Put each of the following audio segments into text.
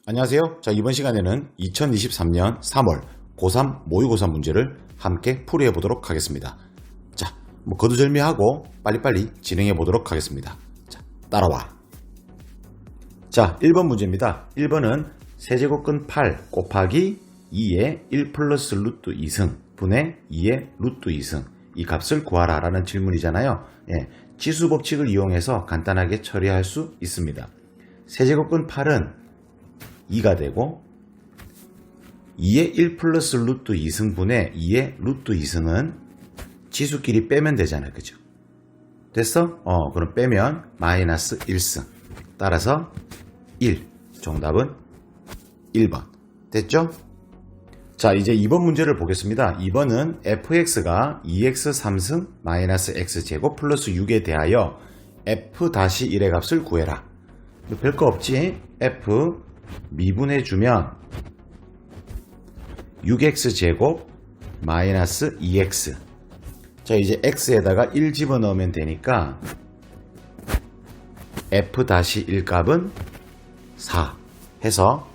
안녕하세요. 자, 이번 시간에는 2023년 3월 고3 모의고사 문제를 함께 풀이해 보도록 하겠습니다. 자, 거두절미하고 빨리빨리 진행해 보도록 하겠습니다. 자, 따라와. 자, 1번 문제입니다. 1번은 세제곱근 8 곱하기 2의 1 플러스 루트 2승 분의 2의 루트 2승 이 값을 구하라 라는 질문이잖아요. 예, 지수 법칙을 이용해서 간단하게 처리할 수 있습니다. 세제곱근 8은 2가 되고 2의 1 플러스 루트 2승분의 2의 루트 2승은 지수끼리 빼면 되잖아요. 그죠? 됐어? 그럼 빼면 마이너스 1승. 따라서 1. 정답은 1번. 됐죠? 자, 이제 2번 문제를 보겠습니다. 2번은 fx가 2x 3승 마이너스 x제곱 플러스 6에 대하여 f-1의 값을 구해라. 별거 없지? f 미분해주면 6x제곱 마이너스 2x. 자, 이제 x에다가 1 집어넣으면 되니까 f-1 값은 4 해서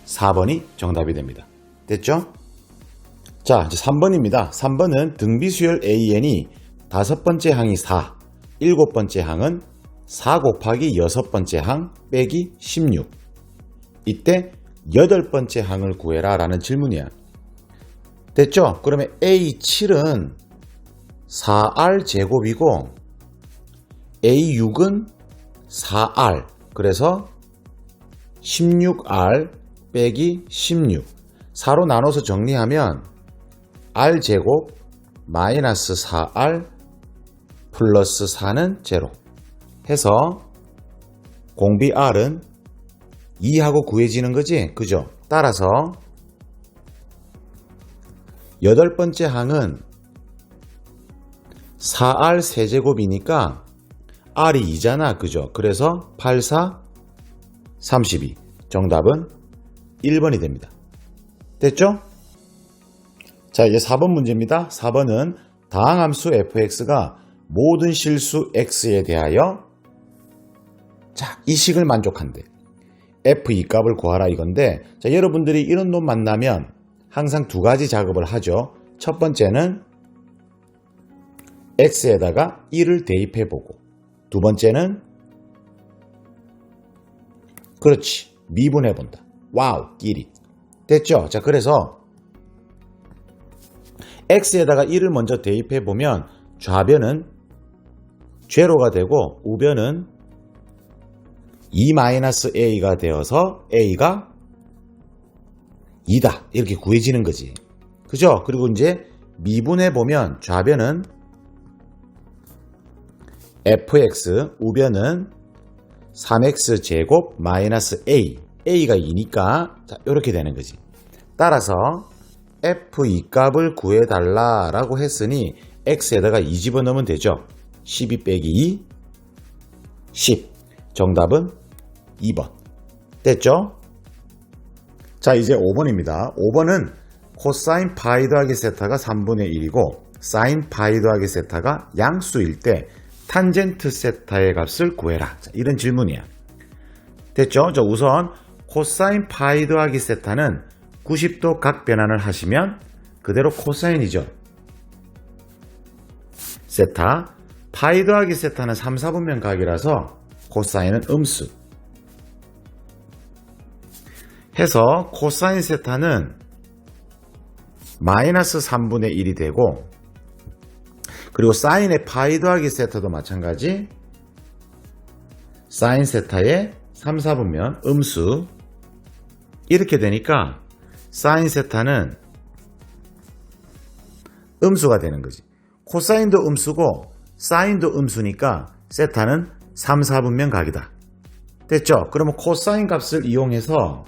4번이 정답이 됩니다. 됐죠? 자, 이제 3번입니다. 3번은 등비수열 AN이 5번째 항이 4, 7번째 항은 4 곱하기 6번째 항 빼기 16. 이때 8번째 항을 구해라 라는 질문이야. 됐죠? 그러면 A7은 4R 제곱이고 A6은 4R 그래서 16R 빼기 16 4로 나눠서 정리하면 R 제곱 마이너스 4R 플러스 4는 제로 해서 공비 R은 2하고 구해지는 거지? 그죠? 따라서 8번째 항은 4R 세제곱이니까 R이 2잖아. 그죠? 그래서 8, 4, 32. 정답은 1번이 됩니다. 됐죠? 자, 이제 4번 문제입니다. 4번은 다항함수 fx가 모든 실수 x에 대하여 자, 이 식을 만족한대. f2 값을 구하라 이건데, 자, 여러분들이 이런 놈 만나면 항상 두 가지 작업을 하죠. 첫 번째는 x에다가 1을 대입해보고, 두 번째는 그렇지, 미분해본다. 와우, 끼리. 됐죠? 자, 그래서 x에다가 1을 먼저 대입해보면 좌변은 제로가 되고 우변은 2-a가 되어서 a가 2다 이렇게 구해지는 거지. 그죠? 그리고 이제 미분해보면 좌변은 fx, 우변은 3x 제곱 마이너스 a가 2니까 자, 이렇게 되는 거지. 따라서 f2 값을 구해달라 라고 했으니 x에다가 2 집어넣으면 되죠. 12 빼기 2, 10. 정답은 2번. 됐죠? 자, 이제 5번입니다. 5번은 코사인 파이 더하기 세타가 3분의 1이고 사인 파이 더하기 세타가 양수일 때 탄젠트 세타의 값을 구해라. 자, 이런 질문이야. 됐죠? 자, 우선 코사인 파이 더하기 세타는 90도 각 변환을 하시면 그대로 코사인이죠. 세타. 파이 더하기 세타는 3, 4분면 각이라서 코사인은 음수. 해서 코사인 세타는 마이너스 3분의 1이 되고, 그리고 사인의 파이 더하기 세타도 마찬가지. 사인 세타의 3, 4분면 음수. 이렇게 되니까 사인 세타는 음수가 되는 거지. 코사인도 음수고 사인도 음수니까 세타는 3, 4분면 각이다. 됐죠? 그러면 코사인 값을 이용해서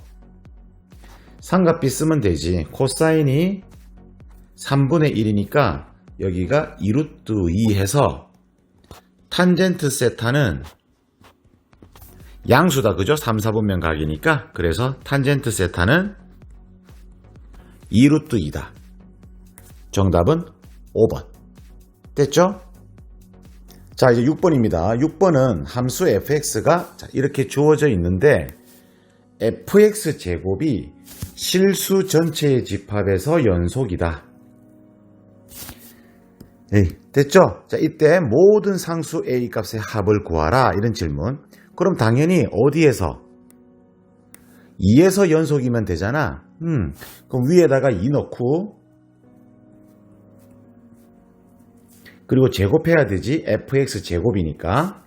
삼각비 쓰면 되지. 코사인이 3분의 1이니까 여기가 2루트 2 해서 탄젠트 세타는 양수다. 그죠? 3, 4분면 각이니까. 그래서 탄젠트 세타는 2루트 2다. 정답은 5번. 됐죠? 자, 이제 6번입니다. 6번은 함수 fx가 이렇게 주어져 있는데 fx 제곱이 실수 전체의 집합에서 연속이다. 됐죠? 자, 이때 모든 상수 a 값의 합을 구하라. 이런 질문. 그럼 당연히 어디에서? 2에서 연속이면 되잖아. 그럼 위에다가 2 넣고 그리고 제곱해야 되지. fx 제곱이니까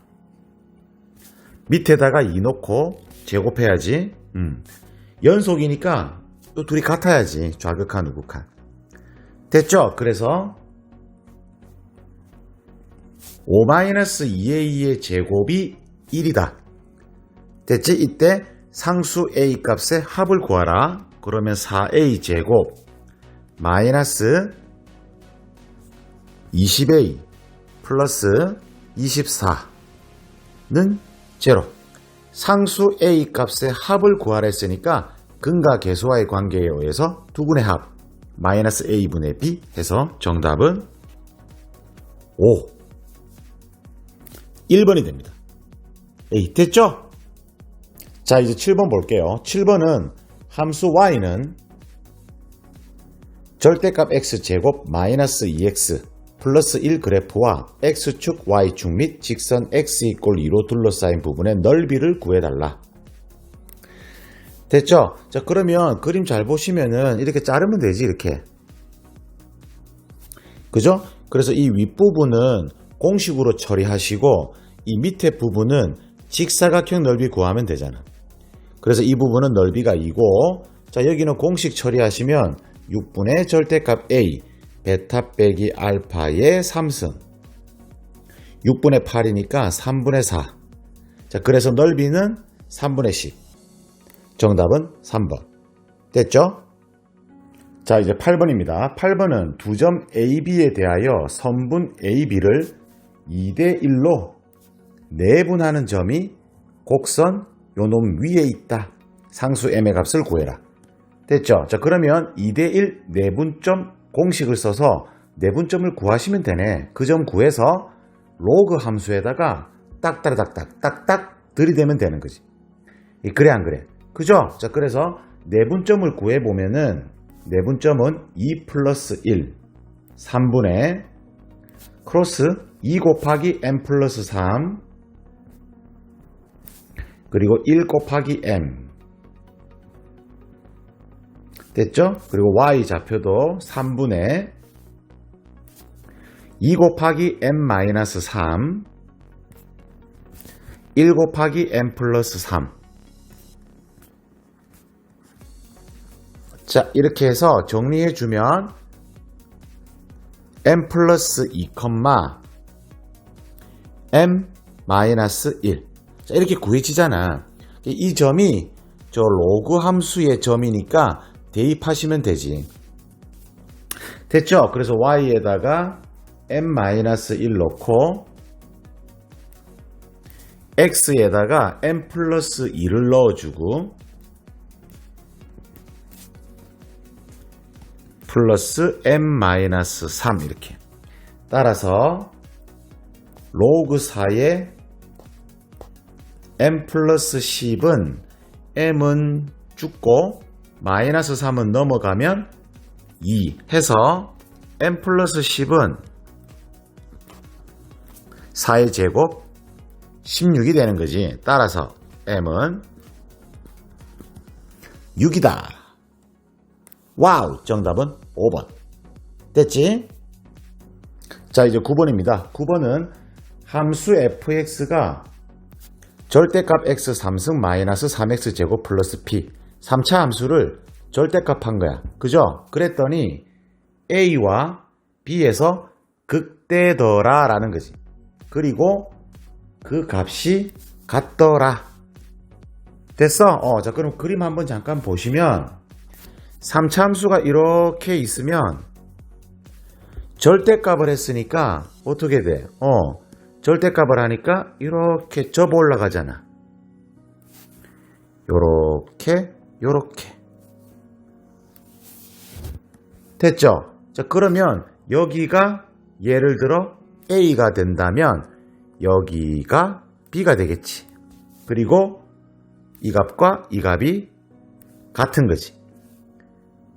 밑에다가 2 넣고 제곱해야지. 연속이니까 또 둘이 같아야지. 좌극한 우극한. 됐죠? 그래서 5-2a의 제곱이 1이다. 됐지? 이때 상수 a 값의 합을 구하라. 그러면 4a 제곱 마이너스 20a 플러스 24는 제로. 상수 a 값의 합을 구하라 했으니까 근과 계수와의 관계에 의해서 두 분의 합 마이너스 a분의 b 해서 정답은 5. 1번이 됩니다. 됐죠? 자, 이제 7번 볼게요. 7번은 함수 y는 절대값 x제곱 마이너스 2x 플러스 1 그래프와 x축 y축 및 직선 x = 2로 둘러싸인 부분의 넓이를 구해달라. 됐죠? 자, 그러면 그림 잘 보시면은 이렇게 자르면 되지. 이렇게. 그죠? 그래서 이 윗부분은 공식으로 처리하시고 이 밑에 부분은 직사각형 넓이 구하면 되잖아. 그래서 이 부분은 넓이가 2고, 자, 여기는 공식 처리하시면 6분의 절대값 a 베타 빼기 알파의 3승 6분의 8이니까 3분의 4. 자, 그래서 넓이는 3분의 10. 정답은 3번. 됐죠? 자, 이제 8번입니다. 8번은 두 점 AB에 대하여 선분 AB를 2대1로 내분하는 점이 곡선 요놈 위에 있다. 상수 m의 값을 구해라. 됐죠? 자, 그러면 2대1 내분점 공식을 써서 내분점을 구하시면 되네. 그 점 구해서 로그 함수에다가 딱딱 들이대면 되는 거지. 그래 안 그래? 그죠? 자, 그래서 내분점을 구해보면은 내분점은 2 플러스 1 3분의 크로스 2 곱하기 m 플러스 3 그리고 1 곱하기 m. 됐죠? 그리고 y 좌표도 3분의 2 곱하기 m 마이너스 3 1 곱하기 m 플러스 3. 자, 이렇게 해서 정리해주면 m 플러스 2, m 마이너스 1. 자, 이렇게 구해지잖아. 이 점이 저 로그 함수의 점이니까 대입하시면 되지. 됐죠? 그래서 y에다가 m 마이너스 1 넣고 x에다가 m 플러스 2를 넣어주고 플러스 m 마이너스 3 이렇게. 따라서 로그 4의 m 플러스 10은 m은 죽고 마이너스 3은 넘어가면 2 해서 m 플러스 10은 4의 제곱 16이 되는 거지. 따라서 m은 6이다. 와우! 정답은 5번. 됐지? 자, 이제 9번입니다. 9번은 함수 fx가 절대값 x 3승 마이너스 3x 제곱 플러스 p 3차 함수를 절대값 한 거야. 그죠? 그랬더니 a와 b에서 극대더라 라는 거지. 그리고 그 값이 같더라. 됐어? 자, 그럼 그림 한번 잠깐 보시면 3차 함수가 이렇게 있으면 절대값을 했으니까 어떻게 돼? 절대값을 하니까 이렇게 접어 올라가잖아. 요렇게 요렇게 됐죠? 자, 그러면 여기가 예를 들어 A가 된다면 여기가 B가 되겠지. 그리고 이 값과 이 값이 같은 거지.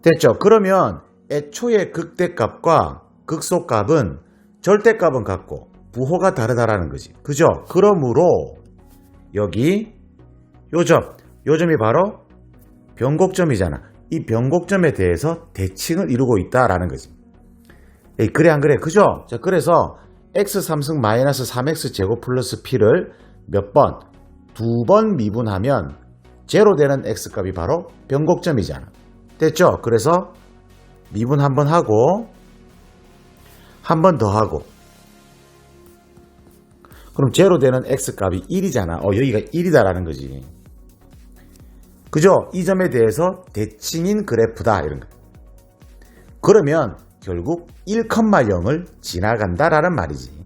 됐죠? 그러면 애초에 극대값과 극소값은 절대값은 같고 부호가 다르다라는 거지. 그죠? 그러므로 여기 요점이 바로 변곡점이잖아. 이 변곡점에 대해서 대칭을 이루고 있다라는 거지. 에이, 그래 안 그래? 그죠? 자, 그래서 x3승 마이너스 3x 제곱 플러스 p를 몇 번? 두 번 미분하면 제로 되는 x값이 바로 변곡점이잖아. 됐죠? 그래서 미분 한 번 하고 한 번 더 하고 그럼 제로 되는 x값이 1이잖아. 여기가 1이다라는 거지. 그죠? 이 점에 대해서 대칭인 그래프다 이런 거. 그러면 결국 1,0을 지나간다라는 말이지.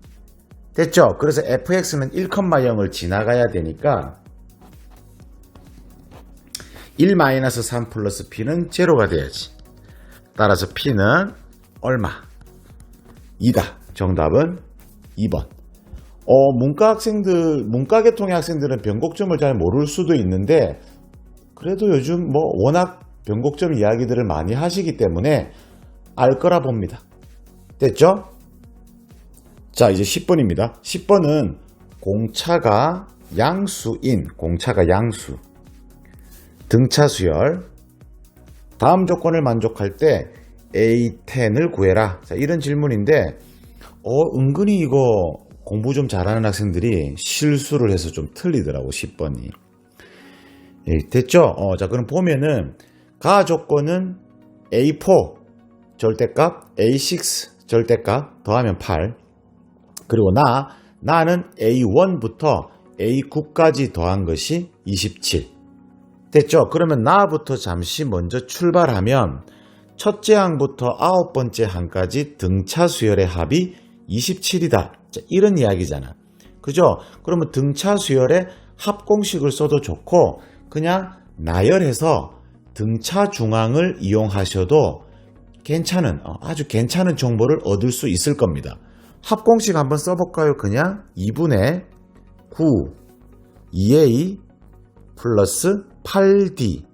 됐죠? 그래서 fx는 1,0을 지나가야 되니까 1-3 플러스 p는 제로가 돼야지. 따라서 p는 얼마? 2다. 정답은 2번. 문과계통의 학생들은 변곡점을 잘 모를 수도 있는데 그래도 요즘 워낙 변곡점 이야기들을 많이 하시기 때문에 알 거라 봅니다. 됐죠? 자, 이제 10번입니다. 10번은 공차가 양수. 등차 수열. 다음 조건을 만족할 때 A10을 구해라. 자, 이런 질문인데, 은근히 이거 공부 좀 잘하는 학생들이 실수를 해서 좀 틀리더라고, 10번이. 예, 됐죠? 자, 그럼 보면은, 가 조건은 A4 절대값, A6 절대값 더하면 8. 그리고 나는 A1부터 A9까지 더한 것이 27. 됐죠? 그러면 나부터 잠시 먼저 출발하면 첫째 항부터 아홉 번째 항까지 등차 수열의 합이 27이다. 자, 이런 이야기잖아. 그죠? 그러면 등차 수열의 합 공식을 써도 좋고 그냥 나열해서 등차 중앙을 이용하셔도 괜찮은 아주 괜찮은 정보를 얻을 수 있을 겁니다. 합 공식 한번 써볼까요? 그냥 2분의 9 2a 플러스 8d.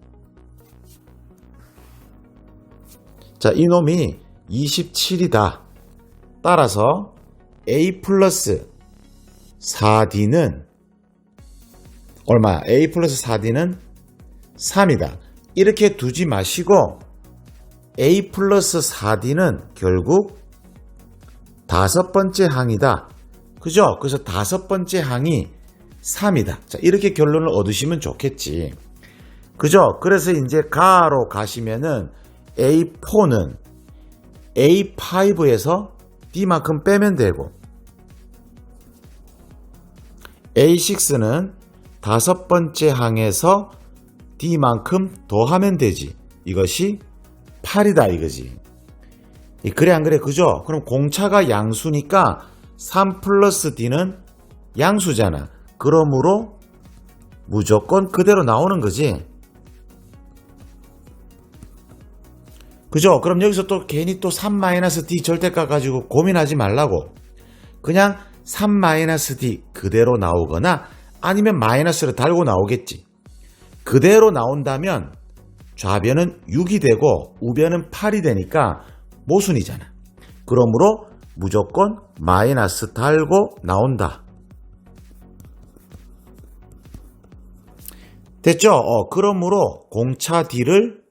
자, 이놈이 27이다. 따라서 a 플러스 4d는 얼마야? a 플러스 4d는 3이다. 이렇게 두지 마시고 a 플러스 4d는 결국 다섯 번째 항이다. 그죠? 그래서 다섯 번째 항이 3이다. 자, 이렇게 결론을 얻으시면 좋겠지. 그죠? 그래서 이제 가로 가시면은 A4는 A5에서 D만큼 빼면 되고 A6는 다섯 번째 항에서 D만큼 더하면 되지. 이것이 8이다 이거지. 그래 안 그래? 그죠? 그럼 공차가 양수니까 3 플러스 D는 양수잖아. 그러므로 무조건 그대로 나오는 거지. 그죠? 그럼 여기서 또 괜히 또 3-D 절대값 가지고 고민하지 말라고. 그냥 3-D 그대로 나오거나 아니면 마이너스를 달고 나오겠지. 그대로 나온다면 좌변은 6이 되고 우변은 8이 되니까 모순이잖아. 그러므로 무조건 마이너스 달고 나온다. 됐죠? 그러므로 공차 D를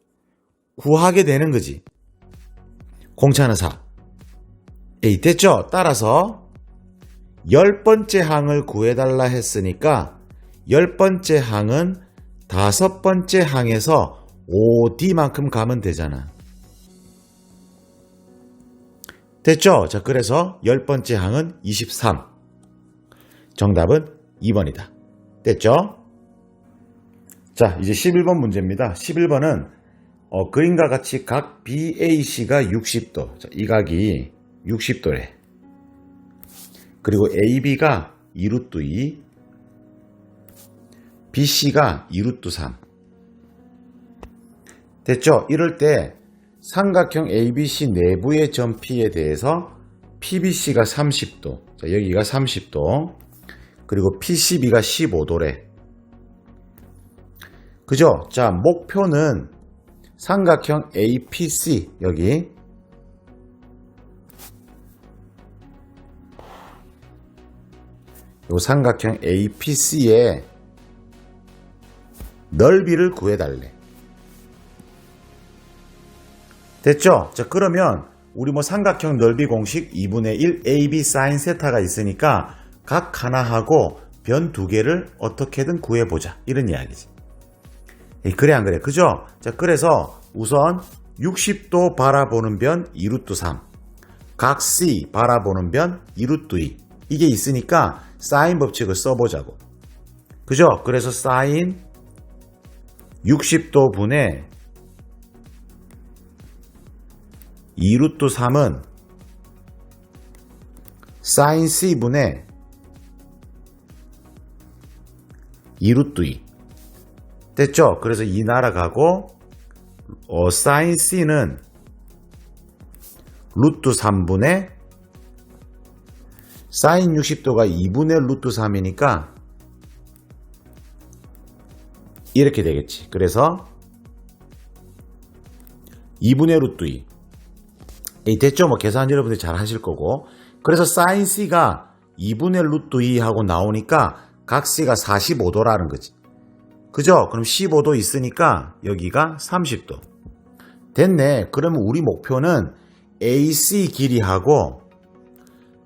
구하게 되는 거지. 공차는 4. 됐죠? 따라서 10번째 항을 구해달라 했으니까 10번째 항은 다섯 번째 항에서 5D만큼 가면 되잖아. 됐죠? 자, 그래서 10번째 항은 23. 정답은 2번이다. 됐죠? 자, 이제 11번 문제입니다. 11번은 그림과 같이 각 BAC가 60도. 자, 이 각이 60도래. 그리고 AB가 2루트 2, BC가 2루트 3. 됐죠? 이럴 때 삼각형 ABC 내부의 점 P에 대해서 PBC가 30도, 자, 여기가 30도, 그리고 PCB가 15도래. 그죠? 자, 목표는 삼각형 APC, 여기 요 삼각형 APC의 넓이를 구해달래. 됐죠? 자, 그러면 우리 뭐 삼각형 넓이 공식 2분의 1 AB sin 세타가 있으니까 각 하나하고 변 두 개를 어떻게든 구해보자. 이런 이야기지. 그래 안 그래? 그죠? 자, 그래서 우선 60도 바라보는 변 2루트 3, 각 C 바라보는 변 2루트 2. 이게 있으니까 사인 법칙을 써보자고. 그죠? 그래서 사인 60도 분의 2루트 3은 사인 C분의 2루트 2. 됐죠? 그래서 2 날아가고 사인 C는 루트 3분의 사인 60도가 2분의 루트 3이니까 이렇게 되겠지. 그래서 2분의 루트 2. 됐죠? 뭐 계산 여러분들이 잘 하실 거고. 그래서 사인 C가 2분의 루트 2하고 나오니까 각 C가 45도라는 거지. 그죠? 그럼 15도 있으니까 여기가 30도. 됐네. 그러면 우리 목표는 AC 길이하고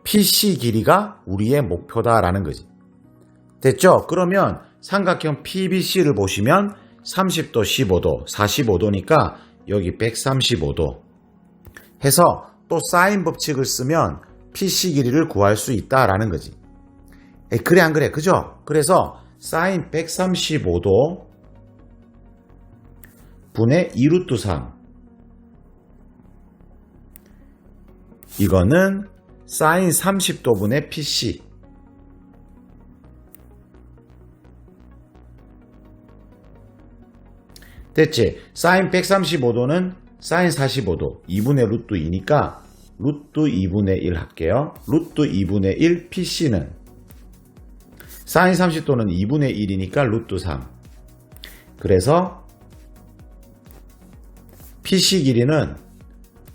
PC 길이가 우리의 목표다라는 거지. 됐죠? 그러면 삼각형 PBC를 보시면 30도, 15도, 45도니까 여기 135도 해서 또 사인 법칙을 쓰면 PC 길이를 구할 수 있다라는 거지. 그래 안 그래? 그죠? 그래서 사인 135도 분의 2루트 3, 이거는 사인 30도 분의 PC, 됐지? 사인 135도는 사인 45도 2분의 루트 2니까 루트 2분의 1 할게요. 루트 2분의 1 PC는 사인 30도는 2분의 1이니까 루트 3. 그래서 PC 길이는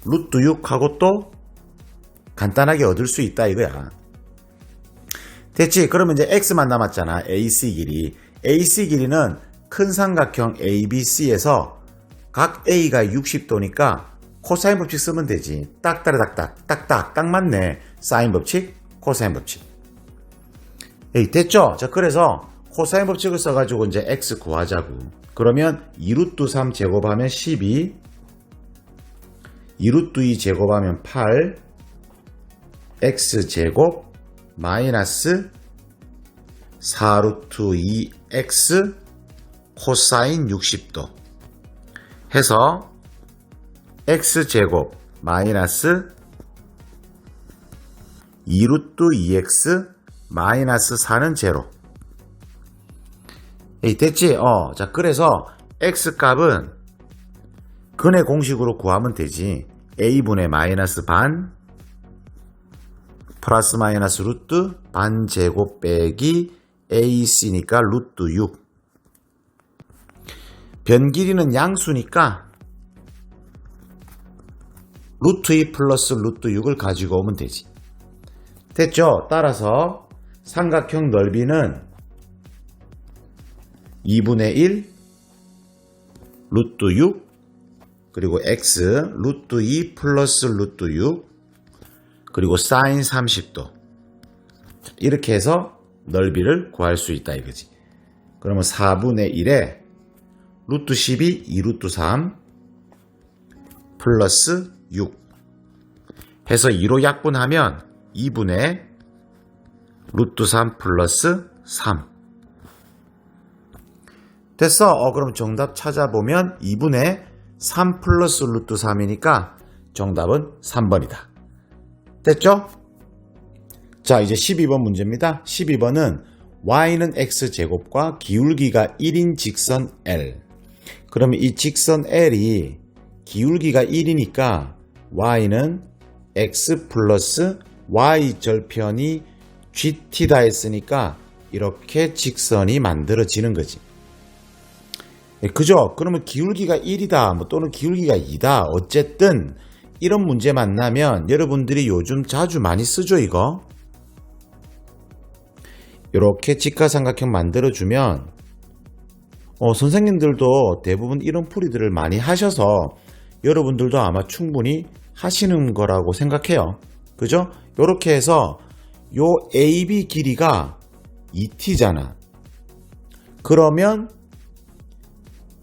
루트 6하고 또 간단하게 얻을 수 있다 이거야. 됐지? 그러면 이제 X만 남았잖아. AC 길이. AC 길이는 큰 삼각형 ABC에서 각 A가 60도니까 코사인 법칙 쓰면 되지. 딱 맞네. 사인 법칙, 코사인 법칙. 됐죠? 자, 그래서 코사인 법칙을 써가지고 이제 X 구하자고. 그러면 2루트 3 제곱하면 12, 2루트 2 제곱하면 8, X 제곱 마이너스 4루트 2X 코사인 60도 해서 X 제곱 마이너스 2루트 2X 마이너스 4는 제로. 됐지? 자, 그래서 X 값은 근의 공식으로 구하면 되지. A분의 마이너스 반 플러스 마이너스 루트 반 제곱 빼기 AC니까 루트 6. 변 길이는 양수니까 루트 2 플러스 루트 6을 가지고 오면 되지. 됐죠? 따라서 삼각형 넓이는 2분의 1 루트 6 그리고 X 루트 2 플러스 루트 6 그리고 사인 30도. 이렇게 해서 넓이를 구할 수 있다 이거지. 그러면 4분의 1에 루트 12 2루트 3 플러스 6 해서 2로 약분하면 2분의 루트 3 플러스 3. 됐어? 그럼 정답 찾아보면 2분의 3 플러스 루트 3이니까 정답은 3번이다. 됐죠? 자, 이제 12번 문제입니다. 12번은 y는 x제곱과 기울기가 1인 직선 L. 그러면 이 직선 L이 기울기가 1이니까 y는 x 플러스 y 절편이 gt다 했으니까 이렇게 직선이 만들어지는 거지. 그죠? 그러면 기울기가 1이다 또는 기울기가 2다. 어쨌든 이런 문제 만나면 여러분들이 요즘 자주 많이 쓰죠, 이거. 이렇게 직각삼각형 만들어주면 선생님들도 대부분 이런 풀이들을 많이 하셔서 여러분들도 아마 충분히 하시는 거라고 생각해요. 그죠? 이렇게 해서 요 AB 길이가 2t잖아. 그러면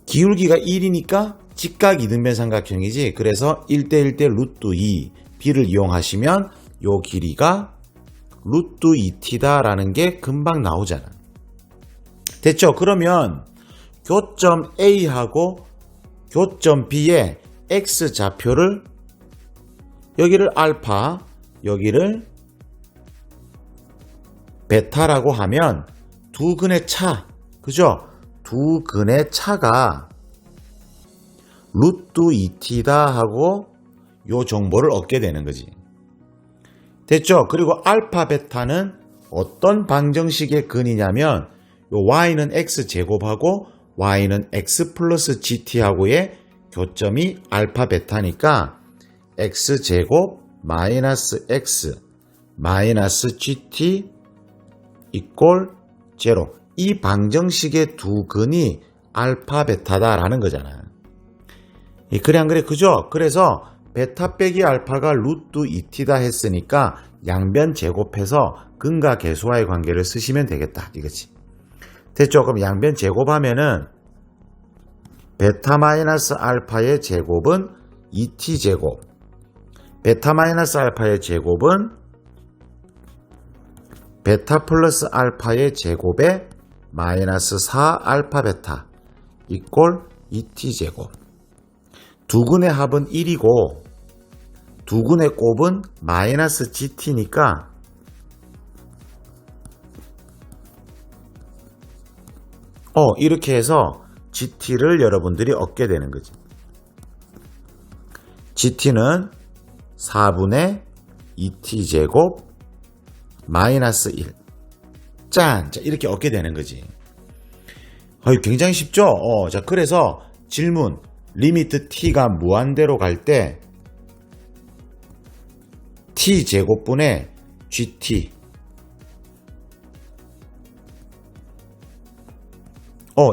기울기가 1이니까 직각 이등변 삼각형이지. 그래서 1대1대 루트 2 b를 이용하시면 요 길이가 루트 2t다라는 게 금방 나오잖아. 됐죠? 그러면 교점 A하고 교점 B의 X좌표를 여기를 알파, 여기를 베타라고 하면 두 근의 차, 그죠? 두 근의 차가 루트 2t다 하고 요 정보를 얻게 되는 거지. 됐죠? 그리고 알파, 베타는 어떤 방정식의 근이냐면 요 y는 x제곱하고 y는 x 플러스 gt하고의 교점이 알파, 베타니까 x제곱 마이너스 x 마이너스 gt 이꼴 제로. 이 방정식의 두 근이 알파, 베타다라는 거잖아. 그래 안 그래? 그죠? 그래서 베타 빼기 알파가 루트 2t다 했으니까 양변 제곱해서 근과 계수와의 관계를 쓰시면 되겠다 이거지. 됐죠? 그럼 양변 제곱하면은 베타 마이너스 알파의 제곱은 2t 제곱, 베타 마이너스 알파의 제곱은 베타 플러스 알파의 제곱에 마이너스 4 알파 베타 이꼴 2t 제곱. 두 근의 합은 1이고 두 근의 곱은 마이너스 gt니까 이렇게 해서 gt를 여러분들이 얻게 되는 거지. gt는 4분의 2t 제곱 마이너스 1. 짠! 자, 이렇게 얻게 되는 거지. 굉장히 쉽죠? 자, 그래서 질문. 리미트 t가 무한대로 갈 때 t 제곱분의 gt.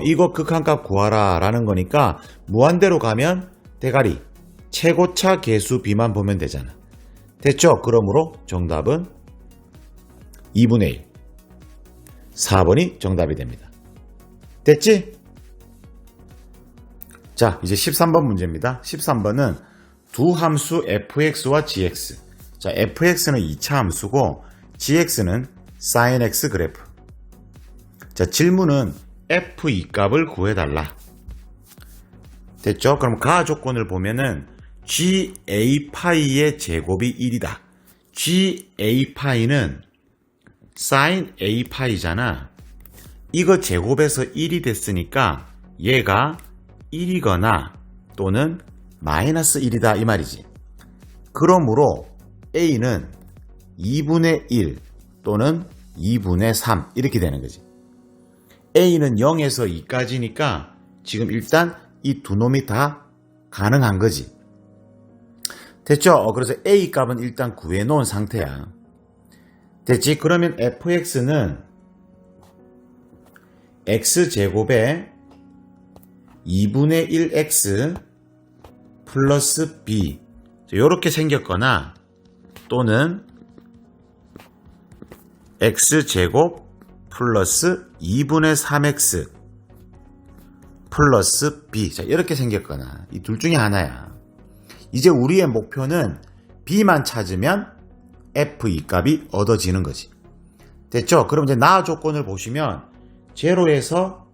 이거 극한값 구하라 라는 거니까 무한대로 가면 대가리 최고차 계수 b만 보면 되잖아. 됐죠? 그러므로 정답은 2분의 1. 4번이 정답이 됩니다. 됐지? 자, 이제 13번 문제입니다. 13번은 두 함수 fx와 gx. 자, fx는 2차 함수고 gx는 sin x 그래프. 자, 질문은 f2 값을 구해달라. 됐죠? 그럼 가 조건을 보면은 ga 파이의 제곱이 1이다. ga 파이는 sin a 파이잖아. 이거 제곱해서 1이 됐으니까 얘가 1이거나 또는 마이너스 1이다 이 말이지. 그러므로 a는 2분의 1 또는 2분의 3 이렇게 되는 거지. a는 0에서 2까지니까 지금 일단 이 두 놈이 다 가능한 거지. 됐죠? 그래서 a 값은 일단 구해놓은 상태야. 됐지? 그러면 fx는 x제곱에 2분의 1x 플러스 b 이렇게 생겼거나 또는 x제곱 플러스 2분의 3x 플러스 b 자, 이렇게 생겼거나 이 둘 중에 하나야. 이제 우리의 목표는 b만 찾으면 f2 값이 얻어지는 거지. 됐죠? 그럼 이제 나 조건을 보시면 0에서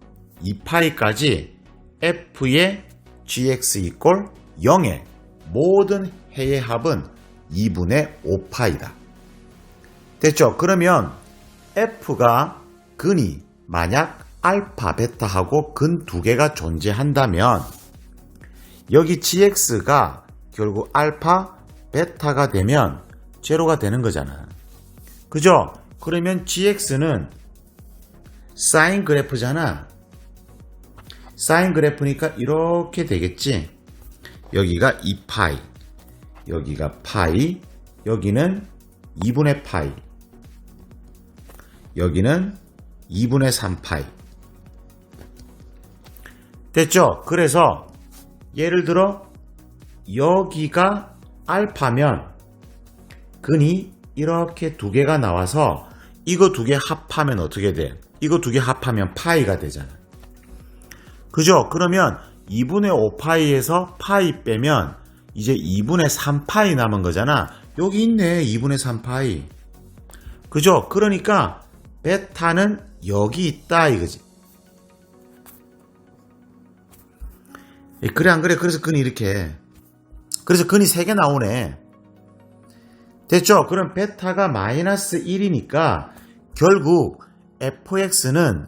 2파이까지 f의 gx 이꼴 0의 모든 해의 합은 2분의 5파이다. 됐죠? 그러면 F가 근이 만약 알파, 베타하고 근 두 개가 존재한다면 여기 gx가 결국 알파, 베타가 되면 제로가 되는 거잖아. 그죠? 그러면 gx는 사인 그래프잖아. 사인 그래프니까 이렇게 되겠지. 여기가 2파이, 여기가 파이, 여기는 2분의 파이, 여기는 2분의 3파이. 됐죠? 그래서 예를 들어 여기가 알파면 근이 이렇게 두 개가 나와서 이거 두 개 합하면 어떻게 돼? 이거 두 개 합하면 파이가 되잖아. 그죠? 그러면 2분의 5파이에서 파이 빼면 이제 2분의 3파이 남은 거잖아. 여기 있네, 2분의 3파이. 그죠? 그러니까 베타는 여기 있다 이거지. 그래 안 그래? 그래서 근이 이렇게. 그래서 근이 3개 나오네. 됐죠? 그럼 베타가 마이너스 1이니까 결국 fx는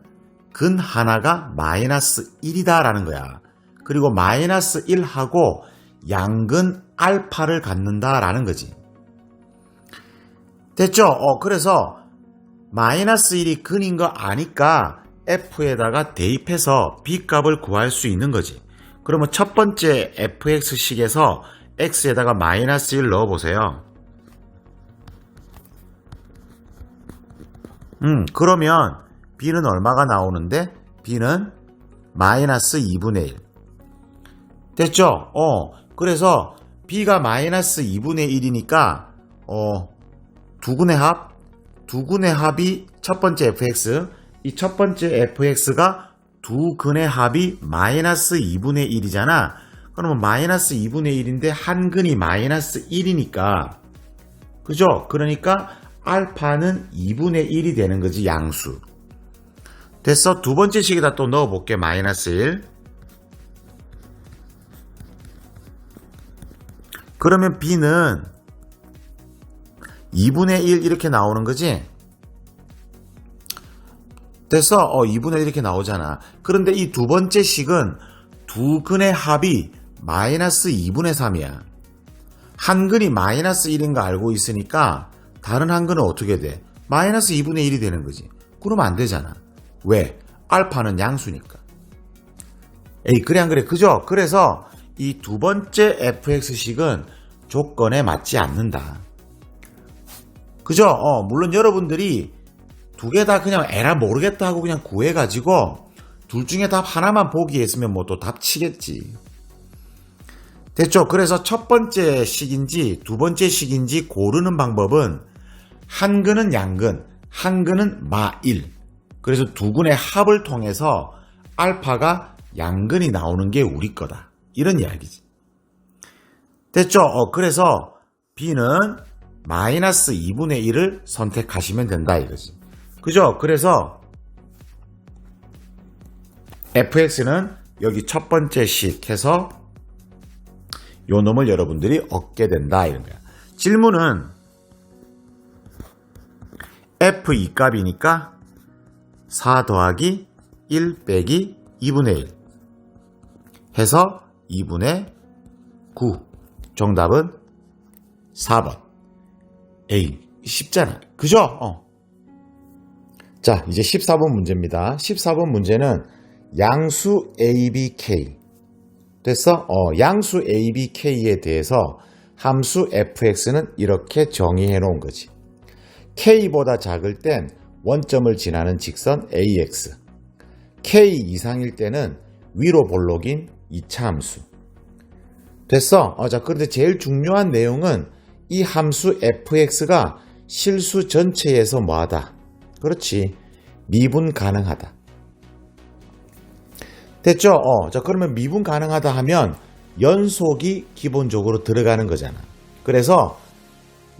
근 하나가 마이너스 1이다 라는 거야. 그리고 마이너스 1하고 양근 알파를 갖는다 라는 거지. 됐죠? 그래서 마이너스 1이 근인 거 아니까 f에다가 대입해서 b값을 구할 수 있는 거지. 그러면 첫 번째 fx식에서 x에다가 마이너스 1 넣어보세요. 그러면 b는 얼마가 나오는데? b는 마이너스 2분의 1. 됐죠? 그래서 b가 마이너스 2분의 1이니까 두근의 합이 첫 번째 fx, 이 첫 번째 fx가 두 근의 합이 마이너스 2분의 1이잖아. 그러면 마이너스 2분의 1인데 한 근이 마이너스 1이니까. 그죠? 그러니까 알파는 2분의 1이 되는 거지, 양수. 됐어? 두 번째 식에다 또 넣어볼게, 마이너스 1. 그러면 b는 2분의 1 이렇게 나오는 거지? 됐어? 2분의 1 이렇게 나오잖아. 그런데 이 두 번째 식은 두 근의 합이 마이너스 2분의 3이야. 한 근이 마이너스 1인 거 알고 있으니까 다른 한 근은 어떻게 돼? 마이너스 2분의 1이 되는 거지. 그러면 안 되잖아. 왜? 알파는 양수니까. 에이, 그래 안 그래? 그죠? 그래서 이 두 번째 fx식은 조건에 맞지 않는다. 그죠? 물론 여러분들이 두 개 다 그냥 에라 모르겠다 하고 그냥 구해가지고 둘 중에 답 하나만 보기 했으면 뭐 또 답 치겠지. 됐죠? 그래서 첫 번째 식인지 두 번째 식인지 고르는 방법은 한 근은 양근, 한 근은 마1. 그래서 두 근의 합을 통해서 알파가 양근이 나오는 게 우리 거다. 이런 이야기지. 됐죠? 그래서 b는 마이너스 2분의 1을 선택하시면 된다 이거지. 그죠? 그래서 fx는 여기 첫 번째 식 해서 요 놈을 여러분들이 얻게 된다 이런 거야. 질문은 f2 값이니까 4 더하기 1 빼기 2분의 1 해서 2분의 9. 정답은 4번. 에이, 쉽잖아. 그죠? 자, 이제 14번 문제입니다. 14번 문제는 양수 ABK. 됐어? 양수 ABK에 대해서 함수 fx는 이렇게 정의해 놓은 거지. k보다 작을 땐 원점을 지나는 직선 ax. k 이상일 때는 위로 볼록인 2차 함수. 됐어? 자, 그런데 제일 중요한 내용은 이 함수 fx가 실수 전체에서 뭐하다? 그렇지. 미분 가능하다. 됐죠? 자, 그러면 미분 가능하다 하면 연속이 기본적으로 들어가는 거잖아. 그래서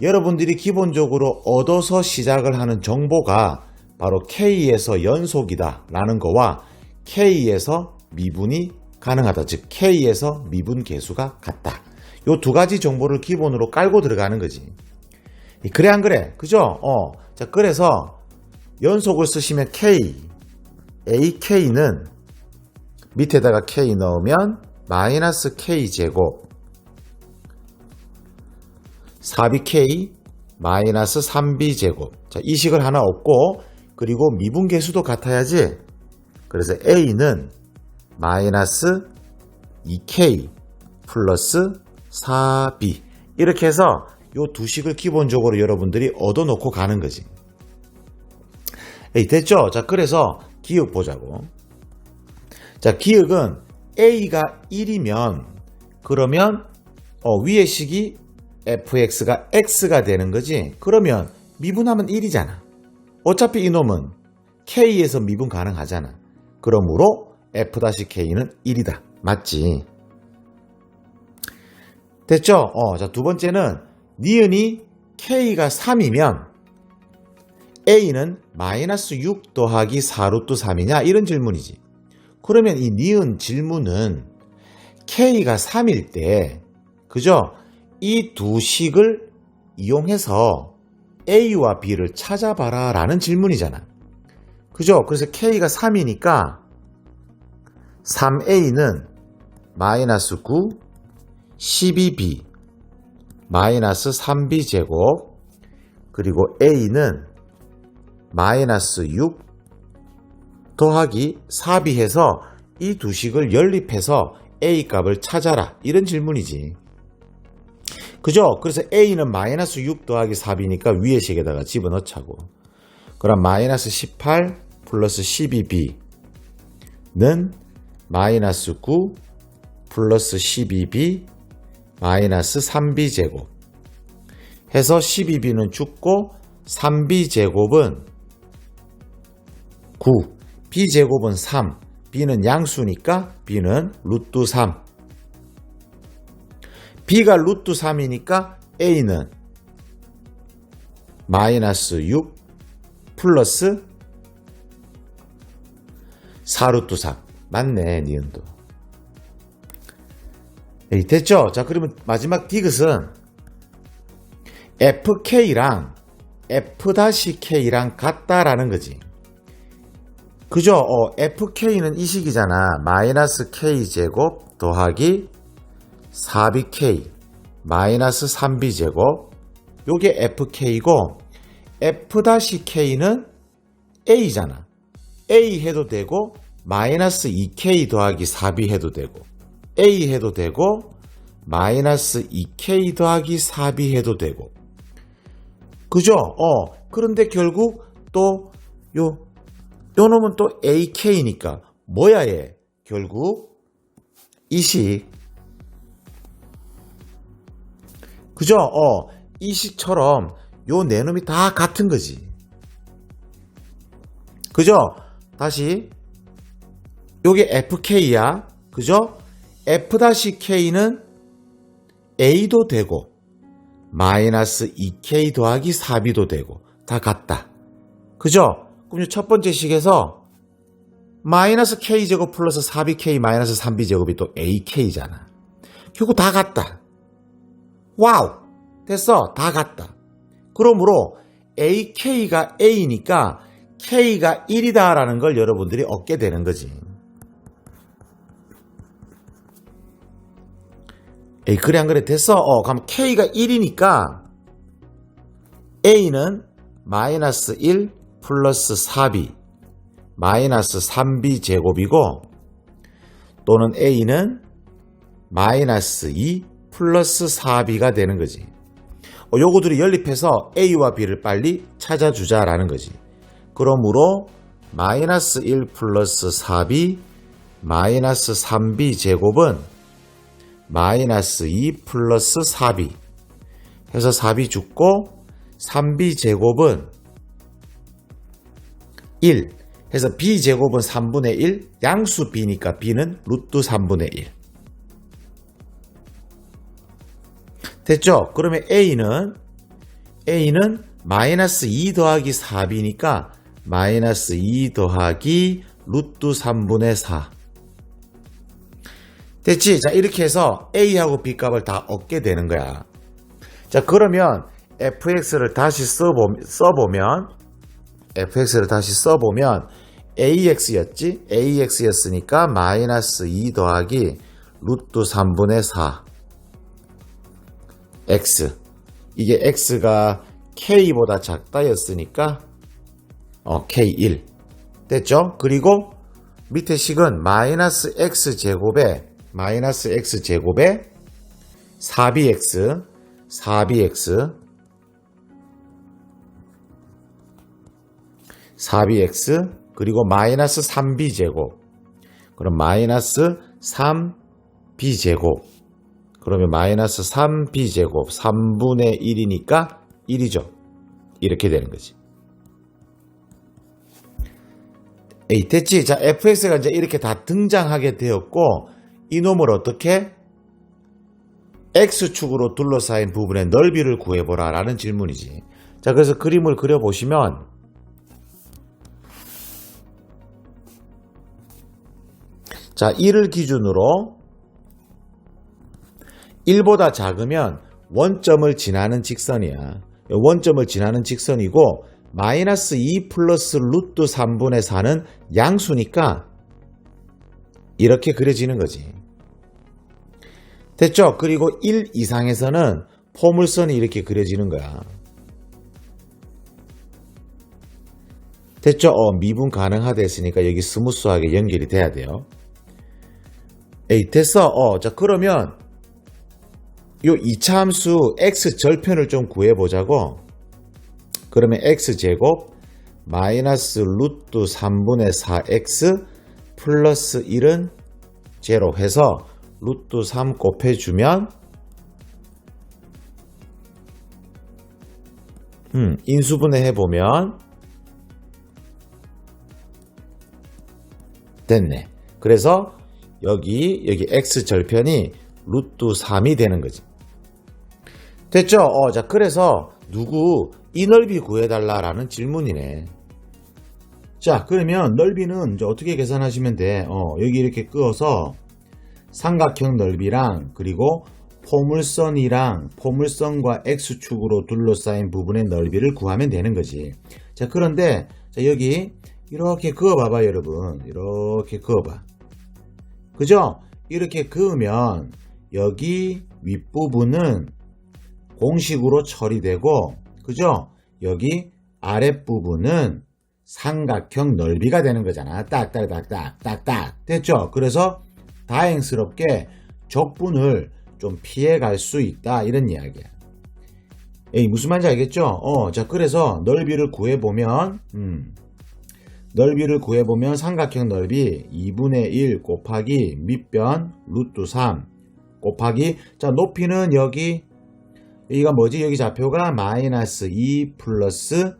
여러분들이 기본적으로 얻어서 시작을 하는 정보가 바로 K에서 연속이다 라는 거와 K에서 미분이 가능하다. 즉 K에서 미분 계수가 같다. 요 두 가지 정보를 기본으로 깔고 들어가는 거지. 그래 안 그래? 그죠? 자, 그래서 연속을 쓰시면 K, AK는 밑에다가 K 넣으면 마이너스 K제곱 4BK 마이너스 3B제곱. 자, 이 식을 하나 얻고, 그리고 미분계수도 같아야지. 그래서 A는 마이너스 2K 플러스 4B. 이렇게 해서 요 두 식을 기본적으로 여러분들이 얻어놓고 가는 거지. 됐죠? 자, 그래서 기억 보자고. 자, 기억은 A가 1이면, 그러면, 위의 식이 fx가 x가 되는 거지. 그러면 미분하면 1이잖아. 어차피 이놈은 k에서 미분 가능하잖아. 그러므로 f-k는 1이다. 맞지? 됐죠? 자, 두 번째는 니은이 k가 3이면 a는 마이너스 6 더하기 4루트 3이냐? 이런 질문이지. 그러면 이 니은 질문은 k가 3일 때, 그죠? 이 두 식을 이용해서 A와 B를 찾아봐라 라는 질문이잖아. 그죠? 그래서 K가 3이니까 3A는 마이너스 9, 12B 마이너스 3B제곱, 그리고 A는 마이너스 6 더하기 4B 해서 이 두 식을 연립해서 A 값을 찾아라. 이런 질문이지. 그죠? 그래서 A는 마이너스 6 더하기 4B니까 위의 식에다가 집어넣자고. 그럼 마이너스 18 플러스 12B는 마이너스 9 플러스 12B 마이너스 3B제곱 해서 12B는 죽고 3B제곱은 9, B제곱은 3, B는 양수니까 B는 루트 3. B가 루트 3이니까 A는 마이너스 6 플러스 4루트 3. 맞네, 니은도. 됐죠? 자, 그러면 마지막 디귿은 FK랑 F-K랑 같다라는 거지. 그죠? FK는 이 식이잖아. 마이너스 K제곱 더하기 4BK 마이너스 3B제곱. 요게 FK고 F-K는 A잖아. A 해도 되고 마이너스 2K 더하기 4B 해도 되고 A 해도 되고 마이너스 2K 더하기 4B 해도 되고. 그죠? 그런데 결국 또 요 놈은 또 AK니까 뭐야 얘? 결국 이 식. 그죠? 이 식처럼 요 네 놈이 다 같은 거지. 그죠? 다시 요게 FK야. 그죠? F-K는 A도 되고 마이너스 2K 더하기 4B도 되고 다 같다. 그죠? 그럼 첫 번째 식에서 마이너스 K제곱 플러스 4BK 마이너스 3B제곱이 또 AK잖아. 결국 다 같다. 와우! 됐어. 다 같다. 그러므로 AK가 A니까 K가 1이다라는 걸 여러분들이 얻게 되는 거지. 그래 안 그래? 됐어. 그럼 K가 1이니까 A는 마이너스 1 플러스 4B 마이너스 3B 제곱이고 또는 A는 마이너스 2 플러스 4B가 되는 거지. 요거들이 연립해서 A와 B를 빨리 찾아주자라는 거지. 그러므로 마이너스 1 플러스 4B 마이너스 3B 제곱은 마이너스 2 플러스 4B 해서 4B 죽고 3B 제곱은 1 해서 B 제곱은 3분의 1 양수 B니까 B는 루트 3분의 1. 됐죠? 그러면 A는 마이너스 2 더하기 4B니까 마이너스 2 더하기 루트 3분의 4. 됐지? 자, 이렇게 해서 A하고 B 값을 다 얻게 되는 거야. 자, 그러면 fx를 다시 써보면 ax였지? ax였으니까 마이너스 2 더하기 루트 3분의 4 x. 이게 x가 k보다 작다였으니까 k1 됐죠? 그리고 밑에 식은 마이너스 x제곱에 4bx 그리고 마이너스 3b제곱 그럼 마이너스 3b제곱 그러면 마이너스 3b제곱 3분의 1이니까 1이죠. 이렇게 되는 거지. 에이, 됐지? 자, fx가 이제 이렇게 다 등장하게 되었고 이놈을 어떻게 x축으로 둘러싸인 부분의 넓이를 구해보라 라는 질문이지. 자, 그래서 그림을 그려보시면 자, 1을 기준으로 1보다 작으면 원점을 지나는 직선이야. 원점을 지나는 직선이고 마이너스 2 플러스 루트 3분의 4는 양수니까 이렇게 그려지는 거지. 됐죠? 그리고 1 이상에서는 포물선이 이렇게 그려지는 거야. 됐죠? 미분 가능하다 했으니까 여기 스무스하게 연결이 돼야 돼요. 에이, 됐어. 자, 그러면 요 이차함수 x 절편을 좀 구해보자고. 그러면 x제곱 마이너스 루트 3분의 4x 플러스 1은 제로 해서 루트 3 곱해주면 인수분해 해보면 됐네. 그래서 여기 x절편이 루트 3이 되는 거지. 됐죠? 자, 그래서 누구 이 넓이 구해달라라는 질문이네. 자, 그러면 넓이는 이제 어떻게 계산하시면 돼? 여기 이렇게 끄어서 삼각형 넓이랑 그리고 포물선과 x축으로 둘러싸인 부분의 넓이를 구하면 되는 거지. 자, 그런데 자, 여기 이렇게 그어봐봐, 여러분. 이렇게 그어봐. 그죠? 이렇게 그으면 여기 윗부분은 공식으로 처리되고, 그죠? 여기 아랫부분은 삼각형 넓이가 되는 거잖아. 딱딱딱딱딱딱. 됐죠? 그래서 다행스럽게 적분을 좀 피해갈 수 있다. 이런 이야기야. 에이, 무슨 말인지 알겠죠? 자, 그래서 넓이를 구해보면, 삼각형 넓이 2분의 1 곱하기 밑변 루트 3 곱하기, 자, 높이는 여기가 뭐지? 여기 좌표가 마이너스 2 플러스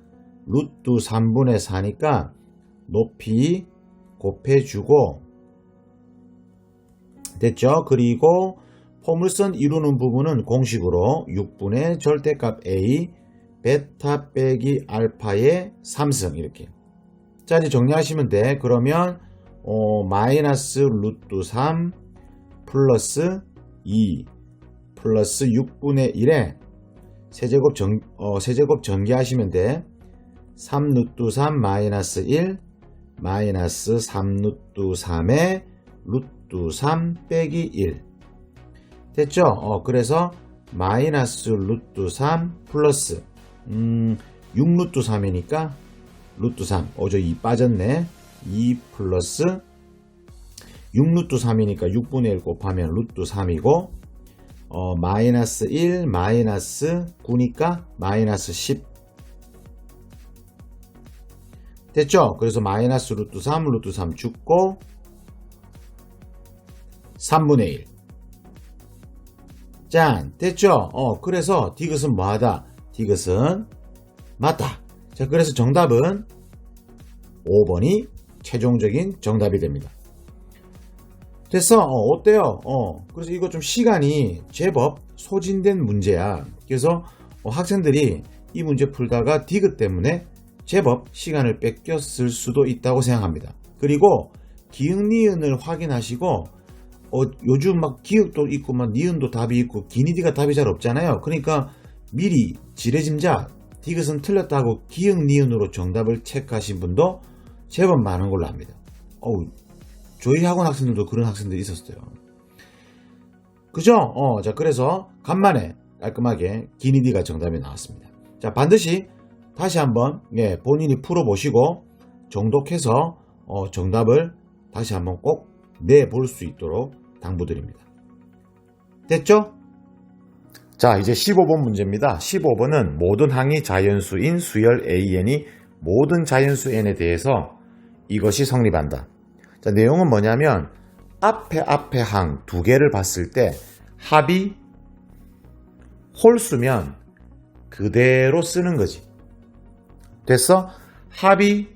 루트 3분의 4니까 높이 곱해주고, 됐죠? 그리고 포물선 이루는 부분은 공식으로 6분의 절대값 A 베타 빼기 알파의 3승 이렇게. 자, 이제 정리하시면 돼. 그러면 마이너스 루트 3 플러스 2 플러스 6분의 1에 세제곱 전개하시면 돼. 3 루트 3 마이너스 1 마이너스 3 루트 3에 루트 3 빼기 1 됐죠? 그래서 마이너스 루트 3 플러스 6 루트 3이니까 루트 3 저 2 빠졌네. 2 플러스 6 루트 3이니까 6분의 1 곱하면 루트 3이고 마이너스 1 마이너스 9니까 마이너스 10 됐죠? 그래서 마이너스 루트 3 죽고 3분의 1 짠! 됐죠? 그래서 디귿은 뭐하다? 디귿은 맞다. 자, 그래서 정답은 5번이 최종적인 정답이 됩니다. 됐어? 어때요? 그래서 이거 좀 시간이 제법 소진된 문제야. 그래서 학생들이 이 문제 풀다가 디귿 때문에 제법 시간을 뺏겼을 수도 있다고 생각합니다. 그리고 기역 니은을 확인하시고 요즘 막 기역도 있고 막 니은도 답이 있고 기니디가 답이 잘 없잖아요. 그러니까 미리 지레짐작 디귿은 틀렸다고 기역 니은으로 정답을 체크하신 분도 제법 많은 걸로 압니다. 저희 학원 학생들도 그런 학생들이 있었어요. 그죠? 자, 그래서 간만에 깔끔하게 기니디가 정답이 나왔습니다. 자, 반드시 다시 한번 본인이 풀어보시고 정독해서 정답을 다시 한번 꼭 내볼 수 있도록 당부드립니다. 됐죠? 자, 이제 15번 문제입니다. 15번은 모든 항이 자연수인 수열 AN이 모든 자연수 N에 대해서 이것이 성립한다. 자, 내용은 뭐냐면 앞에 항 두 개를 봤을 때 합이 홀수면 그대로 쓰는 거지. 됐어? 합이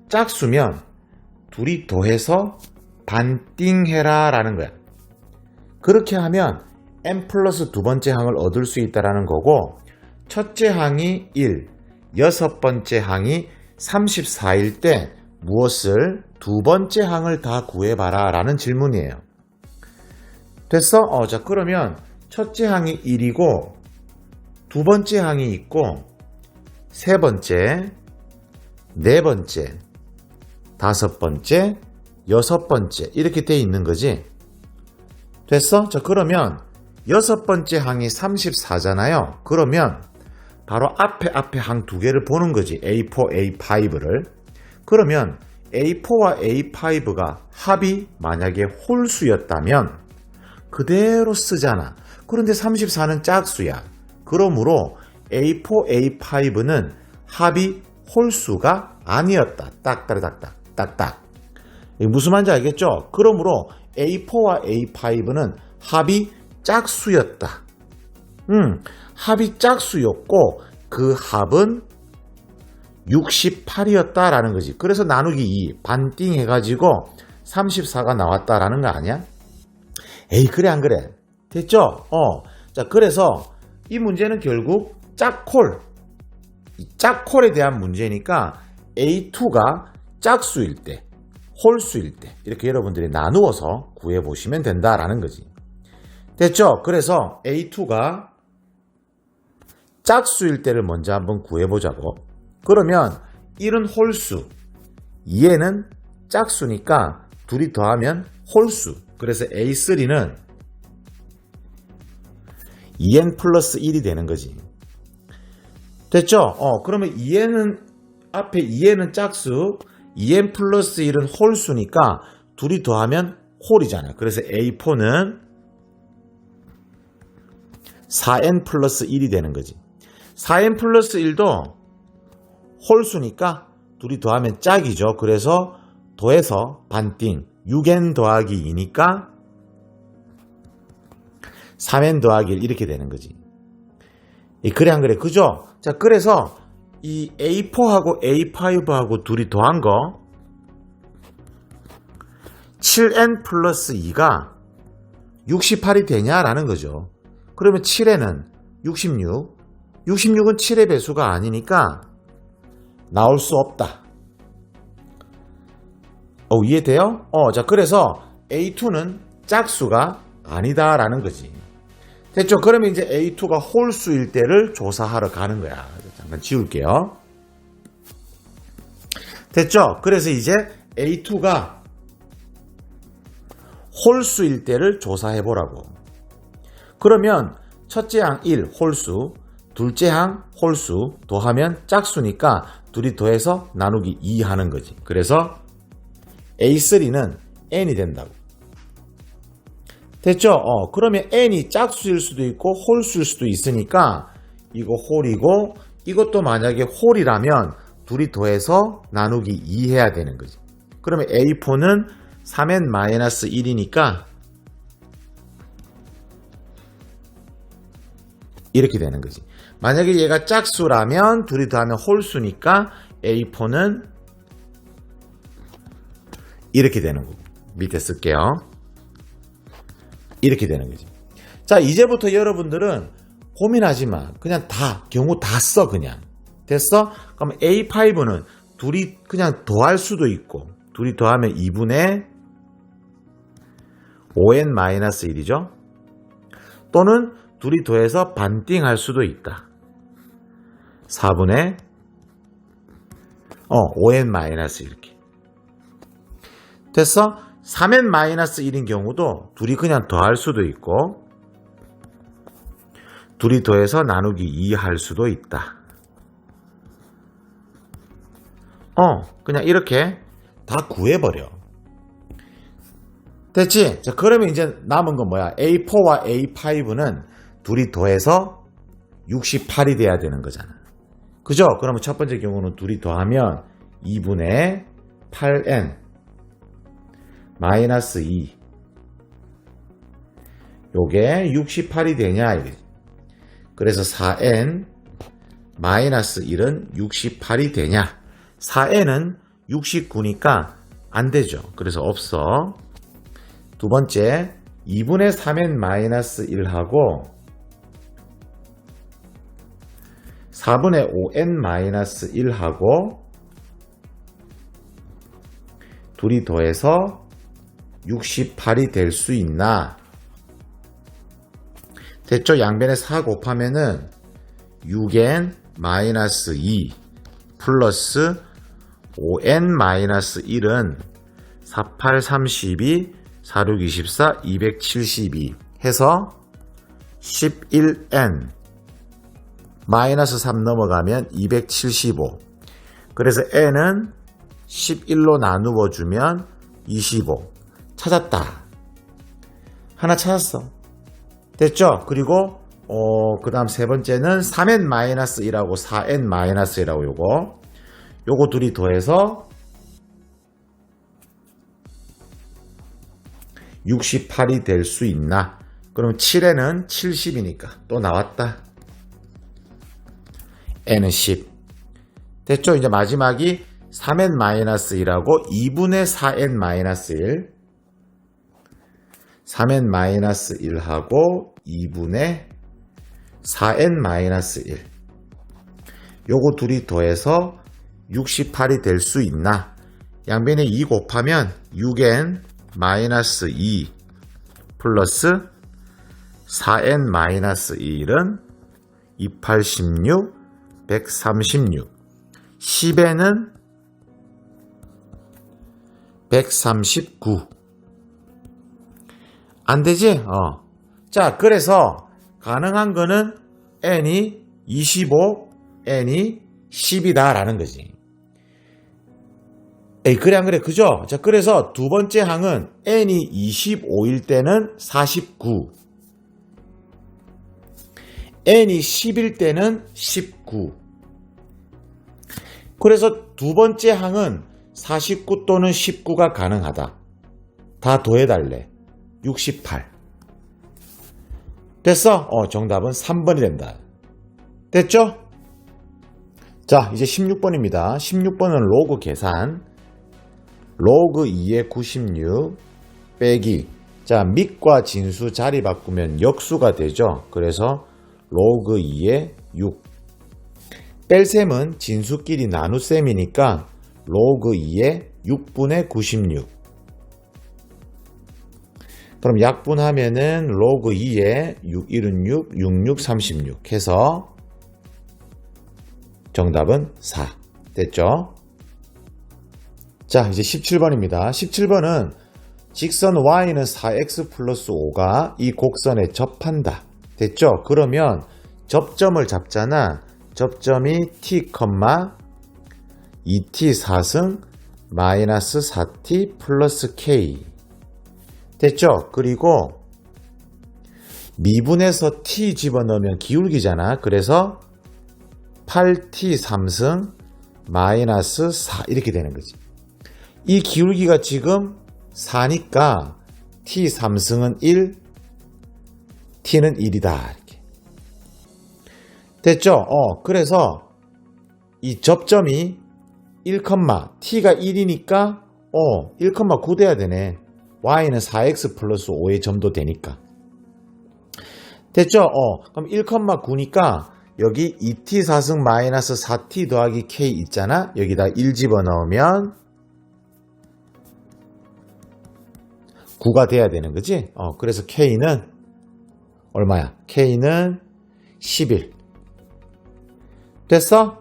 짝수면 둘이 더해서 반띵해라 라는 거야. 그렇게 하면 n 플러스 두 번째 항을 얻을 수 있다라는 거고, 첫째 항이 1, 여섯 번째 항이 34일 때 무엇을 두 번째 항을 다 구해봐라 라는 질문이에요. 됐어? 자, 그러면 첫째 항이 1이고 두 번째 항이 있고 세 번째, 네 번째, 다섯 번째, 여섯 번째 이렇게 돼 있는 거지. 됐어? 자, 그러면 여섯 번째 항이 34잖아요. 그러면 바로 앞에 항 두 개를 보는 거지. A4, A5를. 그러면 A4와 A5가 합이 만약에 홀수였다면 그대로 쓰잖아. 그런데 34는 짝수야. 그러므로 A4, A5는 합이 홀수가 아니었다. 딱딱. 무슨 말인지 알겠죠? 그러므로 A4와 A5는 합이 짝수였다. 합이 짝수였고 그 합은 68이었다라는 거지. 그래서 나누기 2 반띵 해가지고 34가 나왔다라는 거 아니야? 에이, 그래 안 그래? 됐죠? 자, 그래서 이 문제는 결국 짝콜에 대한 문제니까 A2가 짝수일 때, 홀수일 때 이렇게 여러분들이 나누어서 구해보시면 된다라는 거지. 됐죠? 그래서 A2가 짝수일 때를 먼저 한번 구해보자고. 그러면 1은 홀수, 2에는 짝수니까 둘이 더하면 홀수. 그래서 A3는 2n 플러스 1이 되는 거지. 됐죠? 그러면 2n은 앞에 2n은 짝수, 2n 플러스 1은 홀수니까 둘이 더하면 홀이잖아요. 그래서 A4는 4n 플러스 1이 되는 거지. 4n 플러스 1도 홀수니까 둘이 더하면 짝이죠. 그래서 더해서 반띵 6n 더하기 2니까 3n 더하기 1 이렇게 되는 거지. 그래 안 그래? 그죠? 자, 그래서 이 A4하고 A5하고 둘이 더한 거 7n 플러스 2가 68이 되냐라는 거죠. 그러면 7n은 66, 66은 7의 배수가 아니니까 나올 수 없다. 이해돼요? 자, 그래서 A2는 짝수가 아니다라는 거지. 됐죠? 그러면 이제 A2가 홀수일 때를 조사하러 가는 거야. 잠깐 지울게요. 됐죠? 그래서 이제 A2가 홀수일 때를 조사해보라고. 그러면 첫째 항 1 홀수, 둘째 항 홀수 더하면 짝수니까 둘이 더해서 나누기 2 하는 거지. 그래서 A3는 n이 된다고. 됐죠? 그러면 n이 짝수일 수도 있고 홀수일 수도 있으니까 이거 홀이고 이것도 만약에 홀이라면 둘이 더해서 나누기 2 해야 되는 거지. 그러면 A4는 3n-1이니까 이렇게 되는 거지. 만약에 얘가 짝수라면 둘이 더하면 홀수니까 A4는 이렇게 되는 거고. 밑에 쓸게요. 이렇게 되는 거지. 자, 이제부터 여러분들은 고민하지 마. 그냥 경우 다 써, 그냥. 됐어? 그럼 A5는 둘이 그냥 더할 수도 있고, 둘이 더하면 2분의 5n-1이죠. 또는 둘이 더해서 반띵할 수도 있다. 4분의 5n-1 이렇게. 됐어? 3n-1인 경우도 둘이 그냥 더할 수도 있고 둘이 더해서 나누기 2 할 수도 있다. 그냥 이렇게 다 구해버려. 됐지? 자, 그러면 이제 남은 건 뭐야? A4와 A5는 둘이 더해서 68이 돼야 되는 거잖아. 그죠? 그러면 첫 번째 경우는 둘이 더하면 2분의 8n 마이너스 2 요게 68이 되냐 이게. 그래서 4n 마이너스 1은 68이 되냐. 4n은 69니까 안 되죠. 그래서 없어. 두 번째 2분의 3n 마이너스 1하고 4분의 5n 마이너스 1하고 둘이 더해서 68이 될 수 있나? 됐죠? 양변에 4 곱하면은 6n 마이너스 2 플러스 5n 마이너스 1은 48, 32, 46, 24, 272 해서 11n 마이너스 3 넘어가면 275. 그래서 n은 11로 나누어 주면 25. 찾았다. 하나 찾았어. 됐죠? 그리고 그 다음 세 번째는 3n-1하고 4n-1하고 요거 둘이 더해서 68이 될 수 있나? 그럼 7n은 70이니까 또 나왔다. n은 10. 됐죠? 이제 마지막이 3n-1하고 2분의 4n-1 3n-1하고 2분의 4n-1 요거 둘이 더해서 68이 될 수 있나? 양변에 2 곱하면 6n-2 플러스 4n-1은 286, 136 10n은 139 안되지? 자, 그래서 가능한 거는 n이 25, n이 10이다 라는 거지. 그래 안 그래? 그죠? 자, 그래서 두 번째 항은 n이 25일 때는 49 n이 10일 때는 19 그래서 두 번째 항은 49 또는 19가 가능하다. 다 더해달래. 68 됐어? 정답은 3번이 된다. 됐죠? 자, 이제 16번입니다. 16번은 로그 계산. 로그 2의 96 빼기. 자, 밑과 진수 자리 바꾸면 역수가 되죠. 그래서 로그 2의 6. 뺄셈은 진수끼리 나눗셈이니까 로그 2의 6분의 96. 그럼 약분하면은 로그 2의 6, 1은 6, 6, 6, 36 해서 정답은 4. 됐죠? 자, 이제 17번입니다. 17번은 직선 y는 4x 플러스 5가 이 곡선에 접한다. 됐죠? 그러면 접점을 잡잖아. 접점이 t, 2t 4승 마이너스 4t 플러스 k. 됐죠? 그리고 미분에서 t 집어넣으면 기울기잖아. 그래서 8t 3승 마이너스 4 이렇게 되는 거지. 이 기울기가 지금 4니까 t 3승은 1, t는 1이다. 이렇게. 됐죠? 그래서 이 접점이 1, t가 1이니까 1,9 돼야 되네. y는 4x 플러스 5의 점도 되니까. 됐죠? 그럼 1,9니까 여기 2t 4승 마이너스 4t 더하기 k 있잖아. 여기다 1 집어넣으면 9가 돼야 되는 거지. 그래서 K는 얼마야? K는 11. 됐어?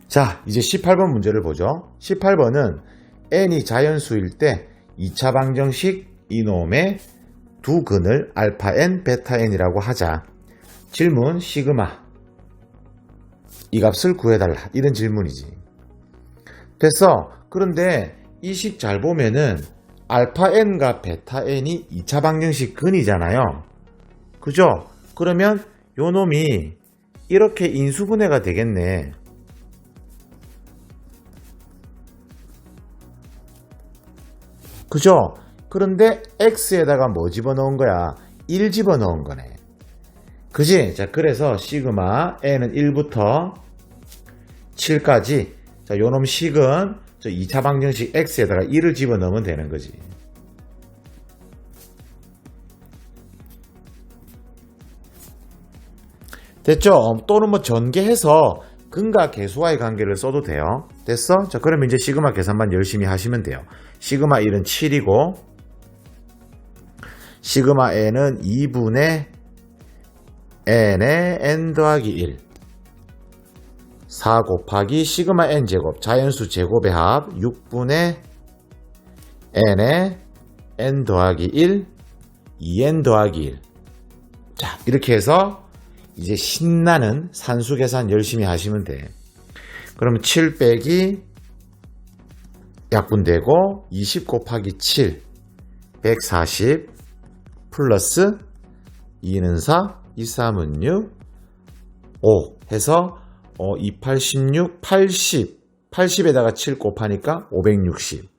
자, 이제 18번 문제를 보죠. 18번은 n이 자연수일 때 2차 방정식 이놈의 두 근을 알파 n, 베타 n이라고 하자. 질문 시그마 이 값을 구해달라. 이런 질문이지. 됐어. 그런데 이 식 잘 보면은 알파 n과 베타 n이 2차 방정식 근이잖아요. 그죠? 그러면 요 놈이 이렇게 인수분해가 되겠네. 그죠? 그런데 x에다가 뭐 집어넣은 거야? 1 집어넣은 거네. 그지? 자, 그래서 시그마 n은 1부터 7까지. 자, 요놈 식은 저 2차 방정식 x에다가 1을 집어넣으면 되는 거지. 됐죠? 또는 뭐 전개해서 근과 계수와의 관계를 써도 돼요. 됐어? 자, 그러면 이제 시그마 계산만 열심히 하시면 돼요. 시그마 1은 7이고 시그마 n은 2분의 n의 n 더하기 1 4 곱하기 시그마 n 제곱 자연수 제곱의 합 6분의 n의 n 더하기 1 2n 더하기 1. 자, 이렇게 해서 이제 신나는 산수 계산 열심히 하시면 돼. 그러면 7 빼기 약분되고 20 곱하기 7 140 플러스 2는 4 2, 3은 6 5 해서 2, 8, 16, 80 80에다가 7 곱하니까 560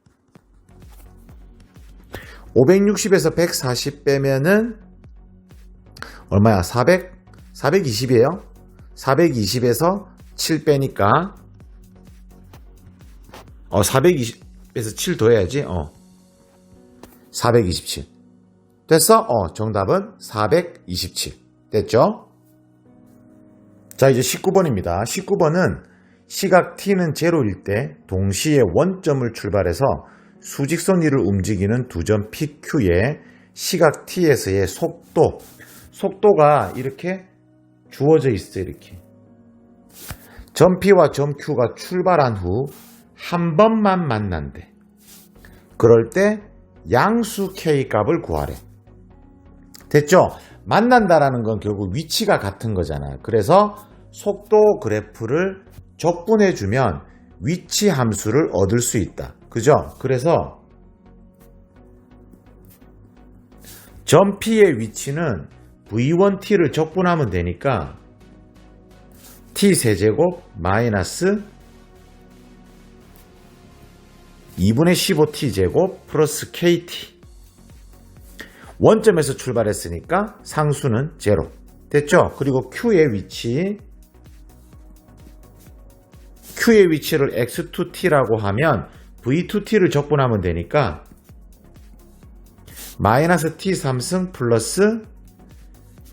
560에서 140 빼면은 얼마야? 420이에요. 420에서 7 빼니까 420에서 7 더해야지. 427 됐어? 정답은 427 됐죠? 자, 이제 19번입니다. 19번은 시각 t는 0일 때 동시에 원점을 출발해서 수직선 위를 움직이는 두 점 PQ의 시각 t에서의 속도가 이렇게 주어져 있어. 이렇게 점 P와 점 Q가 출발한 후 한 번만 만난대. 그럴 때 양수 K 값을 구하래. 됐죠? 만난다라는 건 결국 위치가 같은 거잖아요. 그래서 속도 그래프를 적분해주면 위치 함수를 얻을 수 있다. 그죠? 그래서 점 P의 위치는 V1T를 적분하면 되니까 T 세제곱 마이너스 2분의 15T 제곱 플러스 KT. 원점에서 출발했으니까 상수는 0. 됐죠? 그리고 Q의 위치를 X2T라고 하면 V2T를 적분하면 되니까 마이너스 T 3승 플러스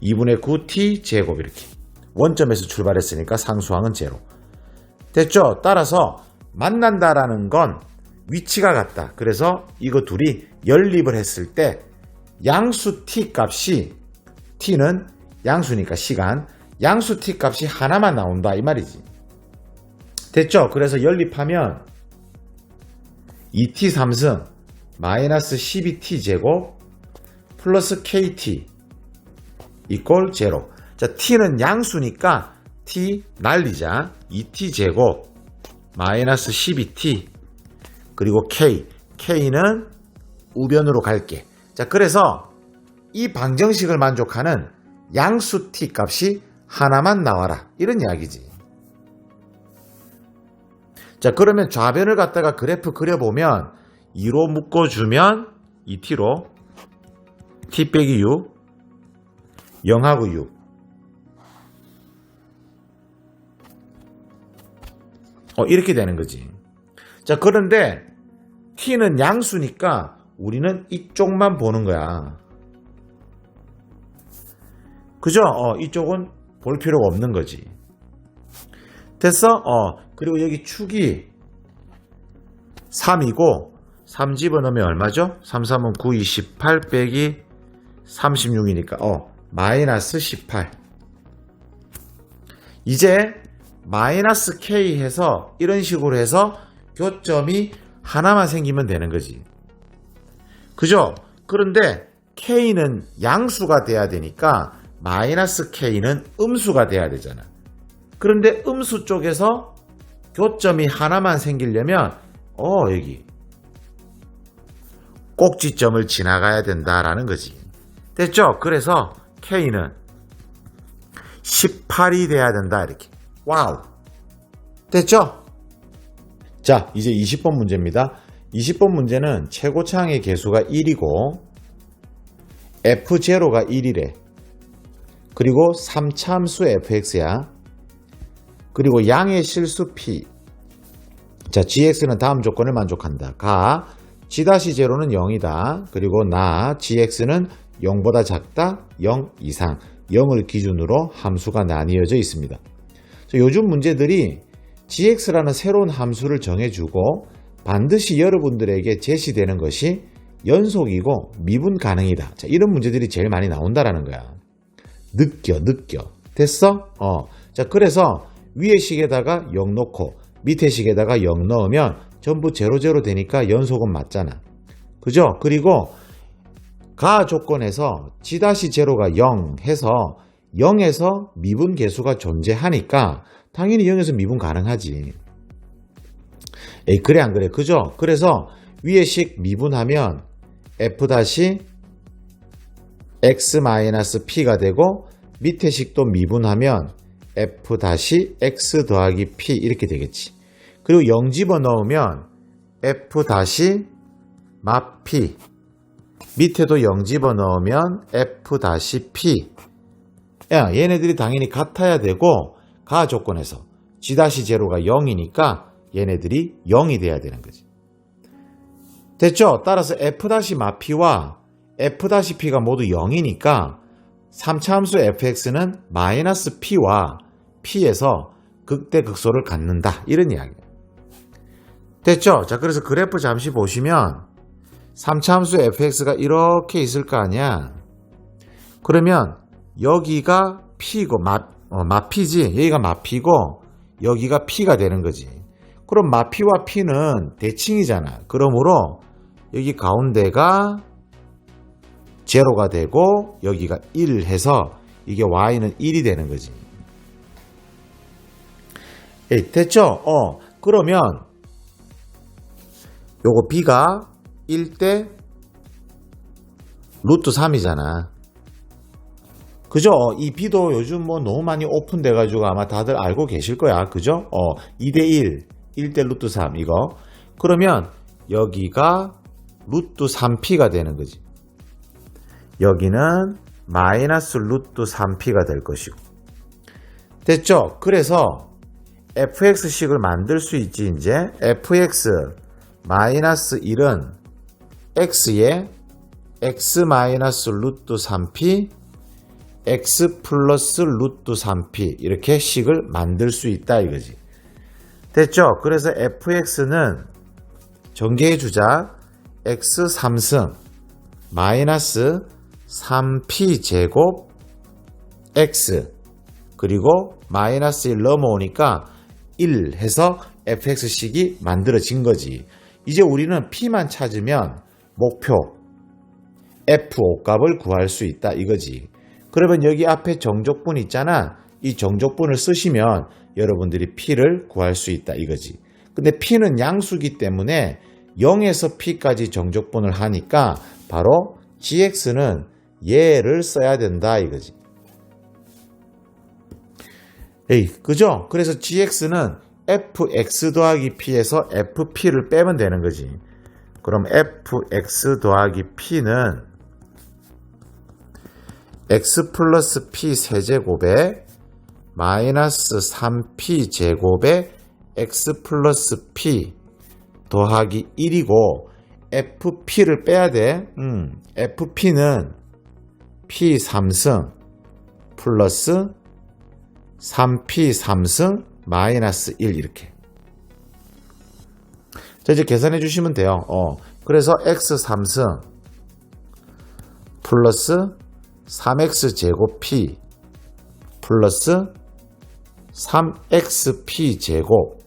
2분의 9T 제곱 이렇게. 원점에서 출발했으니까 상수항은 0. 됐죠? 따라서 만난다라는 건 위치가 같다. 그래서 이거 둘이 연립을 했을 때 양수 t 값이 t는 양수니까 시간 양수 t 값이 하나만 나온다 이 말이지. 됐죠? 그래서 연립하면 2t 3승 마이너스 12t 제곱 플러스 kt 이꼴 0. 자, t는 양수니까 t 날리자. 2t 제곱 마이너스 12t 그리고 k는 우변으로 갈게. 자, 그래서 이 방정식을 만족하는 양수 t 값이 하나만 나와라. 이런 이야기지. 자, 그러면 좌변을 갖다가 그래프 그려보면 2로 묶어주면 2t로 t 빼기 6 0하고 6 이렇게 되는 거지. 자, 그런데 t는 양수니까 우리는 이쪽만 보는 거야. 그죠? 이쪽은 볼 필요가 없는 거지. 됐어? 그리고 여기 축이 3이고 3 집어넣으면 얼마죠? 3, 3은 9, 28 빼기 36이니까 마이너스 18. 이제 마이너스 K 해서 이런 식으로 해서 교점이 하나만 생기면 되는 거지. 그죠? 그런데 K는 양수가 돼야 되니까 마이너스 K는 음수가 돼야 되잖아. 그런데 음수 쪽에서 교점이 하나만 생기려면 여기 꼭지점을 지나가야 된다라는 거지. 됐죠? 그래서 K는 18이 돼야 된다 이렇게. 와우. 됐죠? 자, 이제 20번 문제입니다. 20번 문제는 최고차항의 개수가 1이고 F0가 1이래. 그리고 3차함수 fx야. 그리고 양의 실수 p. 자, gx는 다음 조건을 만족한다. 가 g-0는 0이다. 그리고 나 gx는 0보다 작다. 0 이상. 0을 기준으로 함수가 나뉘어져 있습니다. 요즘 문제들이 gx라는 새로운 함수를 정해주고 반드시 여러분들에게 제시되는 것이 연속이고 미분 가능이다. 자, 이런 문제들이 제일 많이 나온다라는 거야. 느껴. 됐어? 자, 그래서 위에 식에다가 0 넣고 밑에 식에다가 0 넣으면 전부 0 되니까 연속은 맞잖아. 그죠? 그리고 가 조건에서 g-0가 0 해서 0에서 미분 계수가 존재하니까 당연히 0에서 미분 가능하지. 그래 안 그래? 그죠? 그래서 위에 식 미분하면 f-x-p가 되고 밑에 식도 미분하면 f-x 더하기 p 이렇게 되겠지. 그리고 0 집어넣으면 f-p 밑에도 0 집어넣으면 f-p. 얘네들이 당연히 같아야 되고 가 조건에서 g-0가 0이니까 얘네들이 0이 돼야 되는 거지. 됐죠? 따라서 f-p와 f-p가 모두 0이니까 3차 함수 fx는 마이너스 p와 p에서 극대극소를 갖는다. 이런 이야기예요. 됐죠? 자, 그래서 그래프 잠시 보시면 3차 함수 fx가 이렇게 있을 거 아니야. 그러면 여기가 p고 마피지. 여기가 마피고 여기가 p가 되는 거지. 그럼 마피와 p는 대칭이잖아. 그러므로 여기 가운데가 0가 되고 여기가 1 해서 이게 y는 1이 되는 거지. 됐죠? 그러면 요거 b가 1대 루트 3이잖아. 그죠? 이 b도 요즘 너무 많이 오픈돼 가지고 아마 다들 알고 계실 거야. 그죠? 2대 1대 루트 3 이거. 그러면 여기가 루트 3p가 되는 거지. 여기는 마이너스 루트 3p가 될 것이고. 됐죠? 그래서 fx식을 만들 수 있지. 이제 fx 마이너스 1은 x에 x 마이너스 루트 3p x 플러스 루트 3p 이렇게 식을 만들 수 있다 이거지. 됐죠? 그래서 fx는 전개해주자. x 3승 마이너스 3p 제곱 x 그리고 마이너스 1 넘어오니까 1 해서 fx식이 만들어진 거지. 이제 우리는 p만 찾으면 목표 f5 값을 구할 수 있다 이거지. 그러면 여기 앞에 정적분 있잖아. 이 정적분을 쓰시면 여러분들이 p를 구할 수 있다 이거지. 근데 p는 양수기 때문에 0에서 p까지 정적분을 하니까 바로 gx는 얘를 써야 된다 이거지. 그죠? 그래서 gx는 fx 더하기 p에서 fp를 빼면 되는 거지. 그럼 fx 더하기 p는 x 플러스 p 세제곱에 마이너스 3p 제곱에 x 플러스 p 더하기 1이고 fp를 빼야 돼. fp는 p 3승 플러스 3p 3승 마이너스 1 이렇게. 자, 이제 계산해 주시면 돼요. 그래서 x 3승 플러스 3x 제곱 p 플러스 3xp 제곱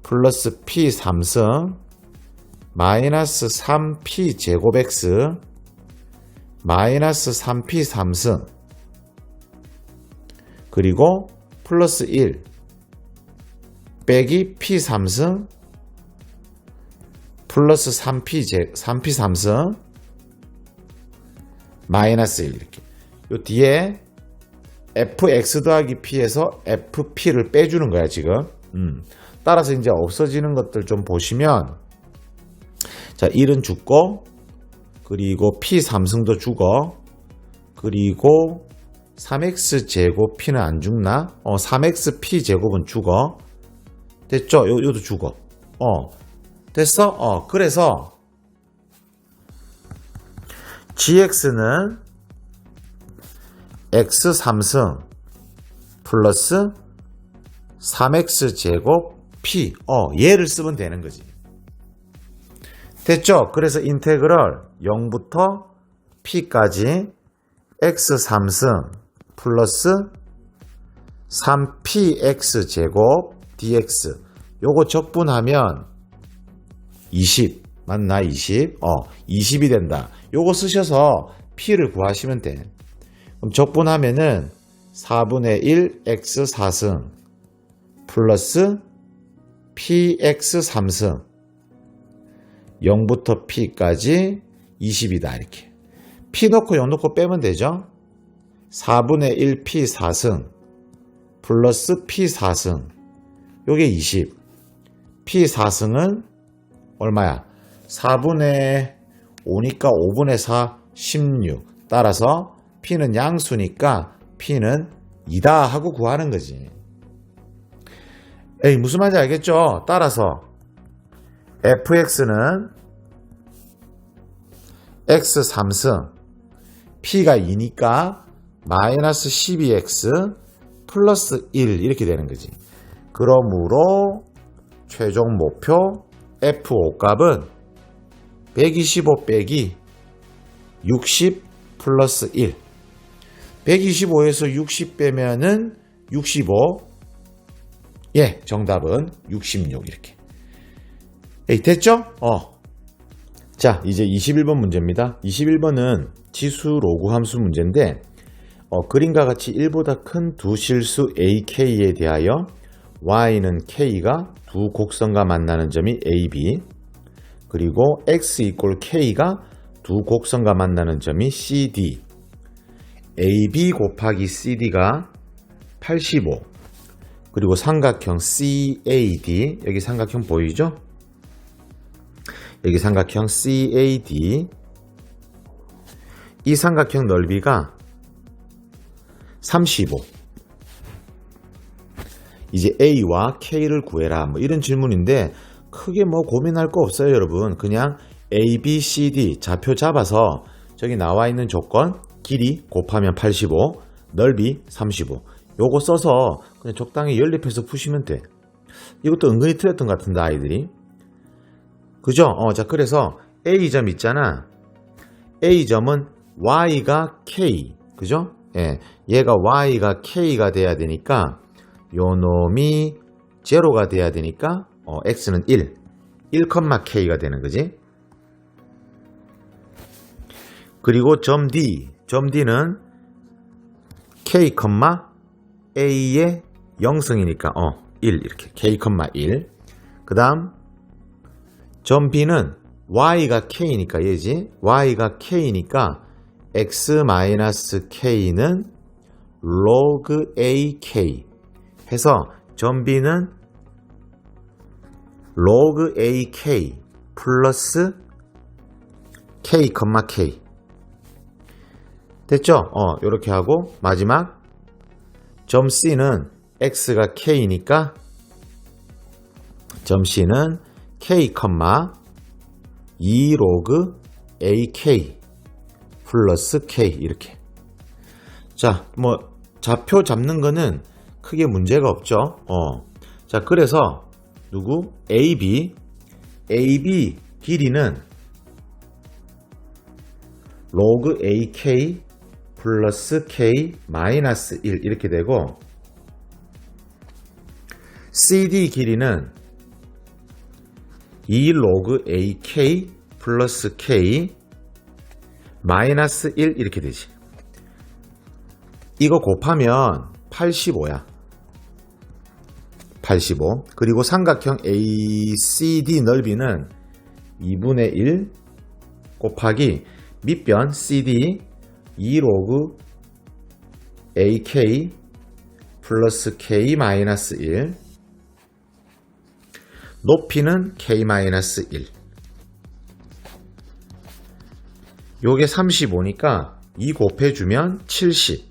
플러스 p 3승 마이너스 3p 제곱 x 마이너스 3p 3승 그리고 플러스 1 빼기 p 3승 플러스 3p 3승 마이너스 1 이렇게 요 뒤에 fx 더하기 p에서 fp를 빼주는 거야 지금. 따라서 이제 없어지는 것들 좀 보시면 자 1은 죽고 그리고 p 3승도 죽어 그리고 3x 제곱 p는 안 죽나? 3xp 제곱은 죽어. 됐죠? 요도 죽어. 됐어? 그래서 gx는 x 3승 플러스 3x 제곱 p 얘를 쓰면 되는 거지. 됐죠? 그래서 인테그럴 0부터 p까지 x 3승 플러스 3px 제곱 dx 요거 적분하면 20 맞나? 20? 20이 된다. 요거 쓰셔서 p를 구하시면 돼. 그럼 적분하면은 4분의 1 x 4승 플러스 px 3승 0부터 p까지 20이다 이렇게. p 넣고 0 넣고 빼면 되죠. 4분의 1 p 4승 플러스 p 4승 요게 20 p 4승은 얼마야? 4분의 5니까 5분의 4 16 따라서 p는 양수니까 p는 2다 하고 구하는 거지. 에이 무슨 말인지 알겠죠? 따라서 fx는 x 3승 p가 2니까 마이너스 12x 플러스 1 이렇게 되는 거지. 그러므로 최종 목표 F5 값은 125 빼기 60 플러스 1 125에서 60 빼면은 65 정답은 66 이렇게. 됐죠? 자 이제 21번 문제입니다. 21번은 지수 로그 함수 문제인데 그림과 같이 1보다 큰 두 실수 AK에 대하여 Y는 K가 두 곡선과 만나는 점이 AB 그리고 X 이꼴 K가 두 곡선과 만나는 점이 CD AB 곱하기 CD가 85 그리고 삼각형 CAD 여기 삼각형 보이죠? 여기 삼각형 CAD 이 삼각형 넓이가 35 이제 A와 K를 구해라 뭐 이런 질문인데 크게 뭐 고민할 거 없어요 여러분. 그냥 A, B, C, D 좌표 잡아서 저기 나와 있는 조건 길이 곱하면 85 넓이 35 요거 써서 그냥 적당히 연립해서 푸시면 돼. 이것도 은근히 틀렸던 것 같은데 아이들이 그죠? 자 그래서 A점 있잖아. A점은 Y가 K 그죠? 얘가 Y가 K가 돼야 되니까 요 놈이 제로가 돼야 되니까 X는 1 K가 되는 거지. 그리고 점 D는 K, A의 0승이니까 1 이렇게 K, 1 그 다음 점 B는 Y가 K니까 얘지. Y가 K니까 X-K는 log AK 해서 점 B는 log AK 플러스 K, K 됐죠? 요렇게 하고 마지막 점 C는 X가 K니까 점 C는 K, 2 log AK 플러스 K 이렇게. 자, 뭐 좌표 잡는 거는 크게 문제가 없죠. 자, 그래서 누구? AB 길이는 로그 AK 플러스 K 마이너스 1 이렇게 되고 CD 길이는 2 로그 AK 플러스 K 마이너스 1 이렇게 되지. 이거 곱하면 85야. 85. 그리고 삼각형 ACD 넓이는 2분의 1 곱하기 밑변 CD 2 로그 AK 플러스 K 마이너스 1 높이는 K 마이너스 1 요게 35니까 2 곱해주면 70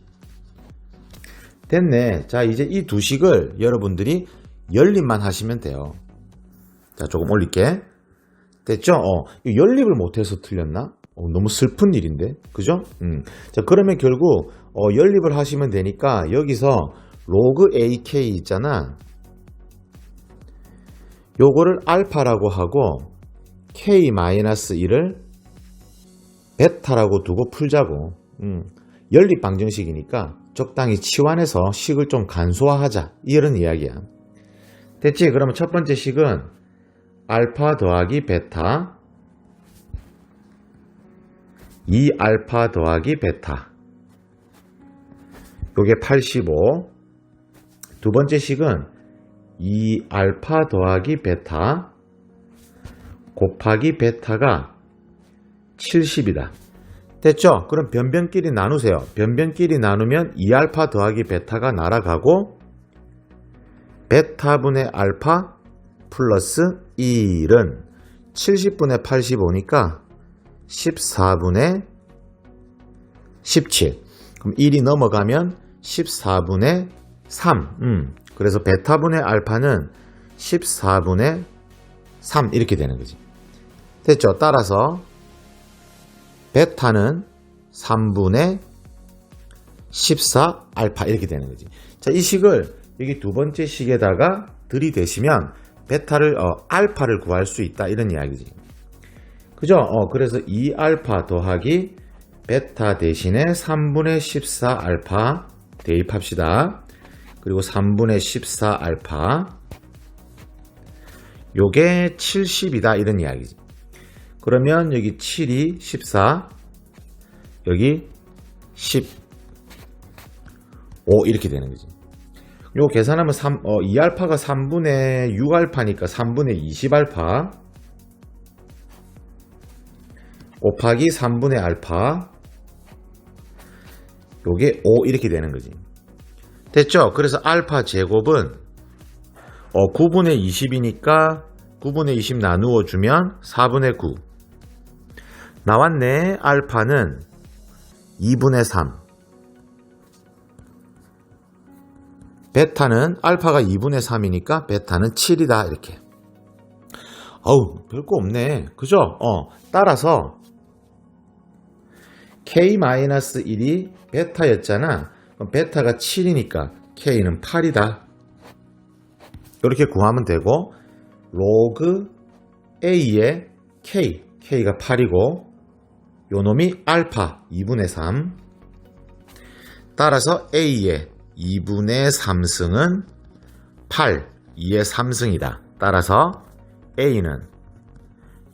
됐네. 자, 이제 이 두 식을 여러분들이 연립만 하시면 돼요. 자, 조금 올릴게. 됐죠? 연립을 못해서 틀렸나? 너무 슬픈 일인데. 그죠? 자, 그러면 결국 연립을 하시면 되니까 여기서 로그 AK 있잖아. 요거를 알파라고 하고 K-1을 베타라고 두고 풀자고. 연립 방정식이니까 적당히 치환해서 식을 좀 간소화하자. 이런 이야기야. 됐지? 그러면 첫 번째 식은 알파 더하기 베타 2알파 더하기 베타 요게 85. 두 번째 식은 2알파 더하기 베타 곱하기 베타가 70이다. 됐죠? 그럼 변변끼리 나누세요. 변변끼리 나누면 2알파 더하기 베타가 날아가고 베타분의 알파 플러스 1은 70분의 85니까 14분의 17. 그럼 1이 넘어가면 14분의 3. 그래서 베타분의 알파는 14분의 3 이렇게 되는 거지. 됐죠? 따라서 베타는 3분의 14 알파 이렇게 되는 거지. 자, 이 식을 여기 두 번째 식에다가 들이대시면 베타를 알파를 구할 수 있다 이런 이야기지. 그죠? 그래서 2알파 더하기 베타 대신에 3분의 14 알파 대입합시다. 그리고 3분의 14 알파 요게 70이다 이런 이야기지. 그러면 여기 7이 14 여기 15 이렇게 되는 거지. 요 계산하면 2알파가 3분의 6알파니까 3분의 20알파 곱하기 3분의 알파 요게 5 이렇게 되는 거지. 됐죠? 그래서 알파 제곱은 9분의 20이니까 9분의 20 나누어 주면 4분의 9 나왔네. 알파는 2분의 3 베타는 알파가 2분의 3이니까 베타는 7이다 이렇게. 어우 별거 없네. 그죠? 따라서 K-1이 베타였잖아. 그럼 베타가 7이니까 K는 8이다. 이렇게 구하면 되고 로그 A의 K가 8이고 요 놈이 알파 2분의 3 따라서 A의 2분의 3승은 8, 2의 3승이다. 따라서 A는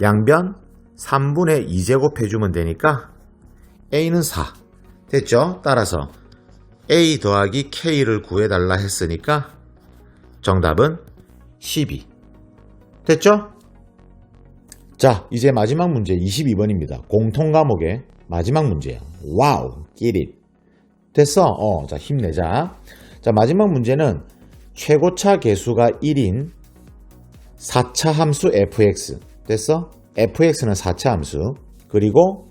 양변 3분의 2제곱 해주면 되니까 A는 4. 됐죠? 따라서 A 더하기 K를 구해달라 했으니까 정답은 12. 됐죠? 자, 이제 마지막 문제 22번입니다. 공통 과목의 마지막 문제야. 와우, get it. 됐어? 자, 힘내자. 자, 마지막 문제는 최고차 계수가 1인 4차 함수 fx. 됐어? fx는 4차 함수. 그리고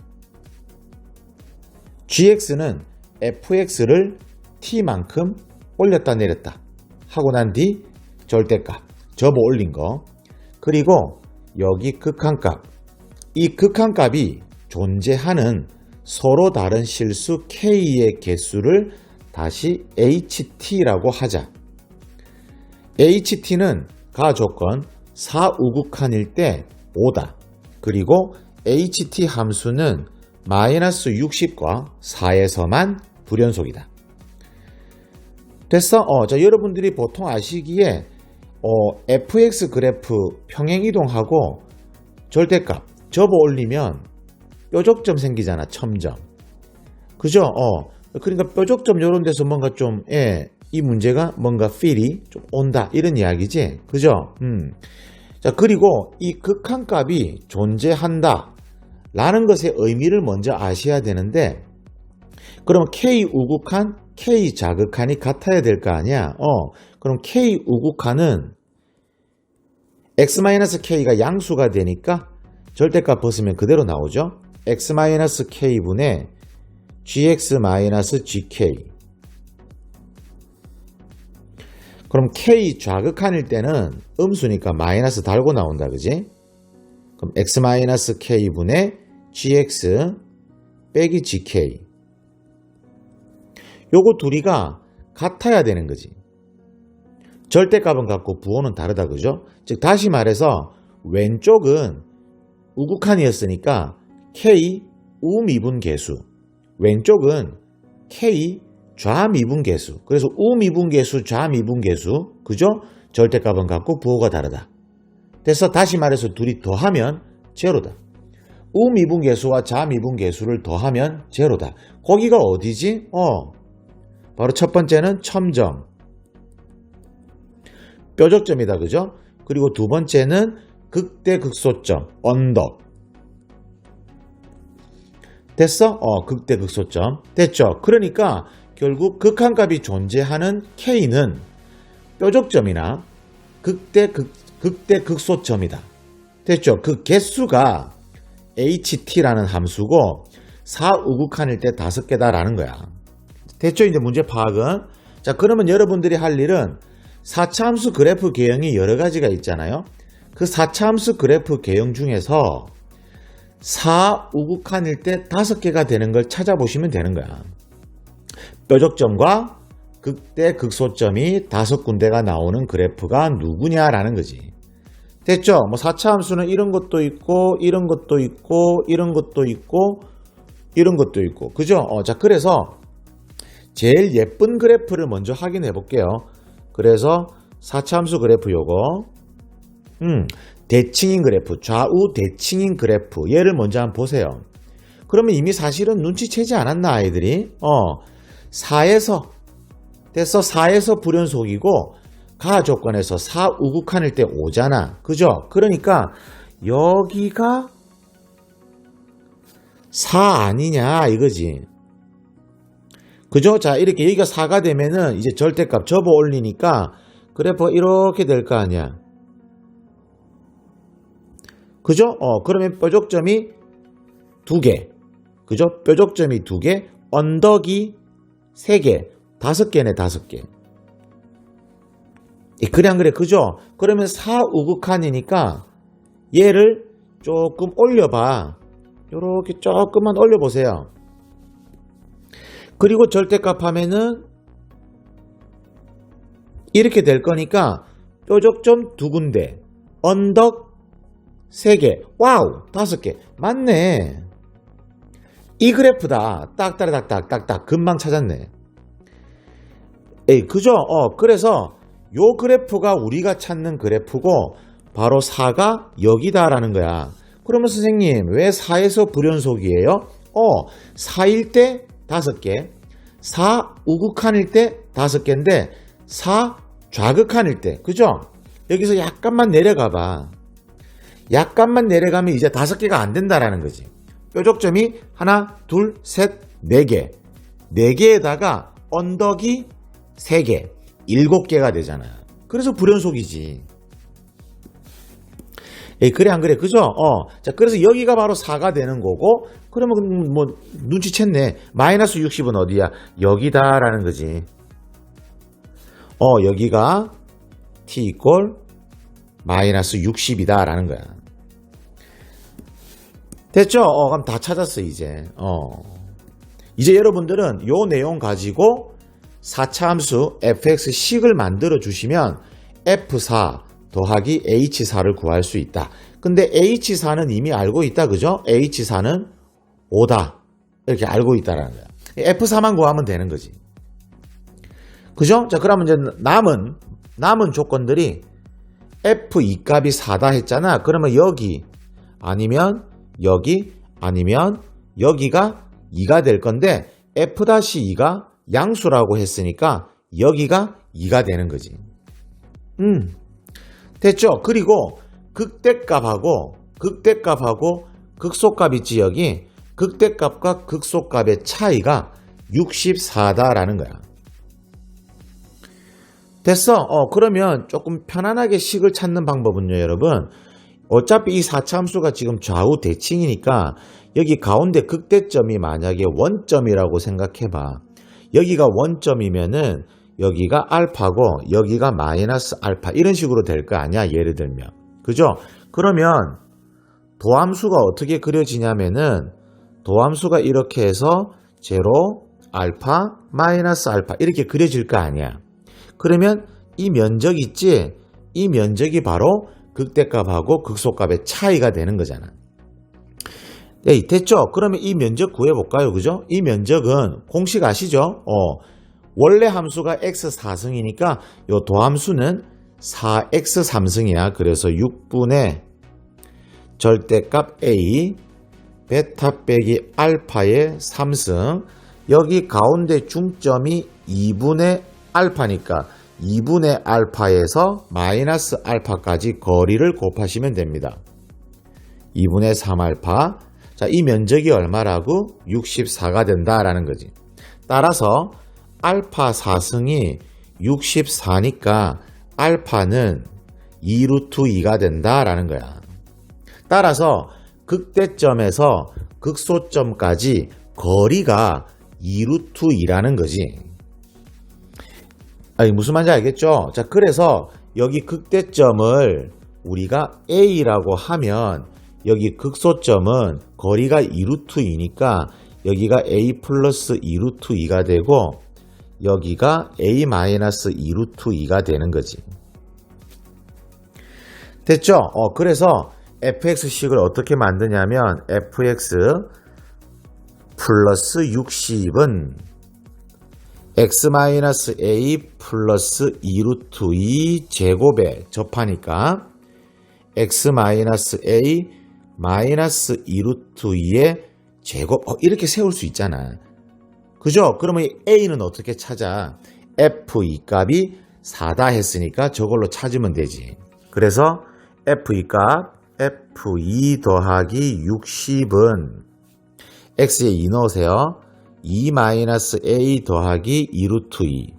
gx는 fx를 t만큼 올렸다 내렸다 하고 난 뒤 절대값 접어 올린 거. 그리고 여기 극한값. 이 극한값이 존재하는 서로 다른 실수 k의 개수를 다시 ht라고 하자. ht는 가조건 4우극한일 때 5다. 그리고 ht 함수는 마이너스 60과 4에서만 불연속이다. 됐어? 자, 여러분들이 보통 아시기에 fx 그래프 평행이동하고 절대값 접어 올리면 뾰족점 생기잖아. 첨점. 그죠? 그러니까 뾰족점 요런 데서 뭔가 좀 이 문제가 뭔가 feel이 좀 온다 이런 이야기지. 그죠? 자, 그리고 이 극한값이 존재한다 라는 것의 의미를 먼저 아셔야 되는데, 그러면 K 우극한, K 자극한이 같아야 될 거 아니야. 그럼 K 우극한은 x-k가 양수가 되니까 절대값 벗으면 그대로 나오죠. x-k분의 gx-gk. 그럼 K 좌극한일 때는 음수니까 마이너스 달고 나온다. 그지? 그럼 x-k분의 gx 빼기 gk. 요거 둘이가 같아야 되는 거지. 절대값은 같고 부호는 다르다. 그죠? 즉 다시 말해서 왼쪽은 우극한이었으니까 K 우미분계수, 왼쪽은 K 좌미분계수. 그래서 우미분계수, 좌미분계수. 그죠? 절대값은 같고 부호가 다르다. 그래서 다시 말해서 둘이 더하면 제로다. 우미분계수와 좌미분계수를 더하면 제로다. 거기가 어디지? 바로 첫 번째는 첨점, 뾰족점이다. 그죠? 그리고 두 번째는 극대극소점, 언덕. 됐어? 극대 극소점. 됐죠? 그러니까 결국 극한값이 존재하는 K는 뾰족점이나 극대 극소점이다. 됐죠? 그 개수가 HT라는 함수고 4우극한일 때 5개다라는 거야. 됐죠? 이제 문제 파악은. 자, 그러면 여러분들이 할 일은 4차함수 그래프 개형이 여러 가지가 있잖아요. 그 4차함수 그래프 개형 중에서 4우극한일 때 5개가 되는 걸 찾아보시면 되는 거야. 뾰족점과 극대 극소점이 5군데가 나오는 그래프가 누구냐라는 거지. 됐죠? 뭐 4차 함수는 이런 것도 있고 이런 것도 있고 이런 것도 있고 이런 것도 있고. 그죠? 자, 그래서 제일 예쁜 그래프를 먼저 확인해 볼게요. 그래서 4차 함수 그래프 요거 대칭인 그래프, 좌우 대칭인 그래프, 얘를 먼저 한번 보세요. 그러면 이미 사실은 눈치채지 않았나 아이들이? 4에서 됐어. 4에서 불연속이고 가하 조건에서 4우극한일 때 5잖아. 그죠? 그러니까 여기가 4 아니냐 이거지. 그죠? 자, 이렇게 여기가 4가 되면은 이제 절대값 접어 올리니까 그래프가 이렇게 될 거 아니야. 그죠? 그러면 뾰족점이 2개. 그죠? 뾰족점이 2개, 언덕이 3개, 5개네, 5개. 그래 안 그래? 그죠? 그러면 4우극한이니까 얘를 조금 올려봐. 요렇게 조금만 올려보세요. 그리고 절대값 하면은 이렇게 될 거니까 뾰족점 2군데, 언덕 3개, 와우, 5개. 맞네. 이 그래프다. 딱딱딱딱딱딱 금방 찾았네. 그죠? 그래서 요 그래프가 우리가 찾는 그래프고 바로 4가 여기다라는 거야. 그러면 선생님 왜 4에서 불연속이에요? 4일 때 5개, 4우극한일 때 5개인데 4 좌극한일 때, 그죠? 여기서 약간만 내려가 봐. 약간만 내려가면 이제 5개가 안 된다라는 거지. 뾰족점이 하나, 둘, 셋, 4개. 4개에다가 언덕이 3개, 7개가 되잖아. 그래서 불연속이지. 그래 안 그래? 그죠? 자, 그래서 여기가 바로 4가 되는 거고, 그러면 뭐 눈치챘네. 마이너스 60은 어디야? 여기다라는 거지. 여기가 t 이꼴 마이너스 60이다 라는 거야. 됐죠? 그럼 다 찾았어 이제. 이제 여러분들은 요 내용 가지고 4차 함수 fx식을 만들어 주시면 f4 더하기 h4를 구할 수 있다. 근데 h4는 이미 알고 있다. 그죠? h4는 5다. 이렇게 알고 있다라는 거야. F4만 구하면 되는 거지. 그죠? 자, 그러면 이제 남은 조건들이 F2 값이 4다 했잖아. 그러면 여기 아니면 여기 아니면 여기가 2가 될 건데 F-2가 양수라고 했으니까 여기가 2가 되는 거지. 됐죠? 그리고 극대값하고 극소값 있지 여기. 극대값과 극소값의 차이가 64다라는 거야. 됐어? 그러면 조금 편안하게 식을 찾는 방법은요, 여러분. 어차피 이 4차 함수가 지금 좌우 대칭이니까 여기 가운데 극대점이 만약에 원점이라고 생각해봐. 여기가 원점이면은 여기가 알파고 여기가 마이너스 알파 이런 식으로 될 거 아니야, 예를 들면. 그죠? 그러면 도함수가 어떻게 그려지냐면은 도함수가 이렇게 해서 제로, 알파, 마이너스 알파 이렇게 그려질 거 아니야. 그러면 이 면적 있지? 이 면적이 바로 극대값하고 극소값의 차이가 되는 거잖아. 네, 됐죠? 그러면 이 면적 구해볼까요? 그죠? 이 면적은 공식 아시죠? 원래 함수가 x4승이니까 요 도함수는 4x3승이야. 그래서 6분의 절대값 a 베타 빼기 알파의 3승 여기 가운데 중점이 2분의 알파니까 2분의 알파에서 마이너스 알파까지 거리를 곱하시면 됩니다. 2분의 3알파 자, 이 면적이 얼마라고? 64가 된다라는 거지. 따라서 알파 4승이 64니까 알파는 2루트 2가 된다라는 거야. 따라서 극대점에서 극소점까지 거리가 2루트 2라는 거지. 아니, 무슨 말인지 알겠죠? 자, 그래서 여기 극대점을 우리가 A라고 하면 여기 극소점은 거리가 2루트 2니까 여기가 A 플러스 2루트 2가 되고 여기가 A 마이너스 2루트 2가 되는 거지. 됐죠? 그래서 fx식을 어떻게 만드냐면 fx 플러스 60은 x 마이너스 a 플러스 2루트 2 제곱에 접하니까 x 마이너스 a 마이너스 2루트 2의 제곱 이렇게 세울 수 있잖아. 그죠? 그러면 a는 어떻게 찾아? f2 값이 4다 했으니까 저걸로 찾으면 되지. 그래서 f2 값 f2 더하기 60은 x에 2 넣으세요. 2 마이너스 a 더하기 2루트 2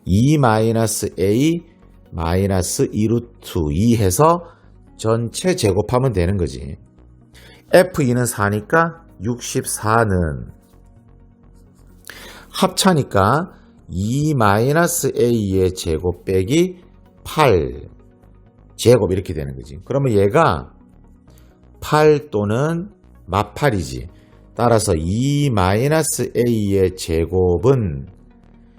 2 마이너스 a 마이너스 2루트 2 해서 전체 제곱하면 되는 거지. f2는 4니까 64는 합차니까 2 마이너스 a의 제곱 빼기 8 제곱 이렇게 되는 거지. 그러면 얘가 8 또는 마8이지. 따라서 2 마이너스 a의 제곱은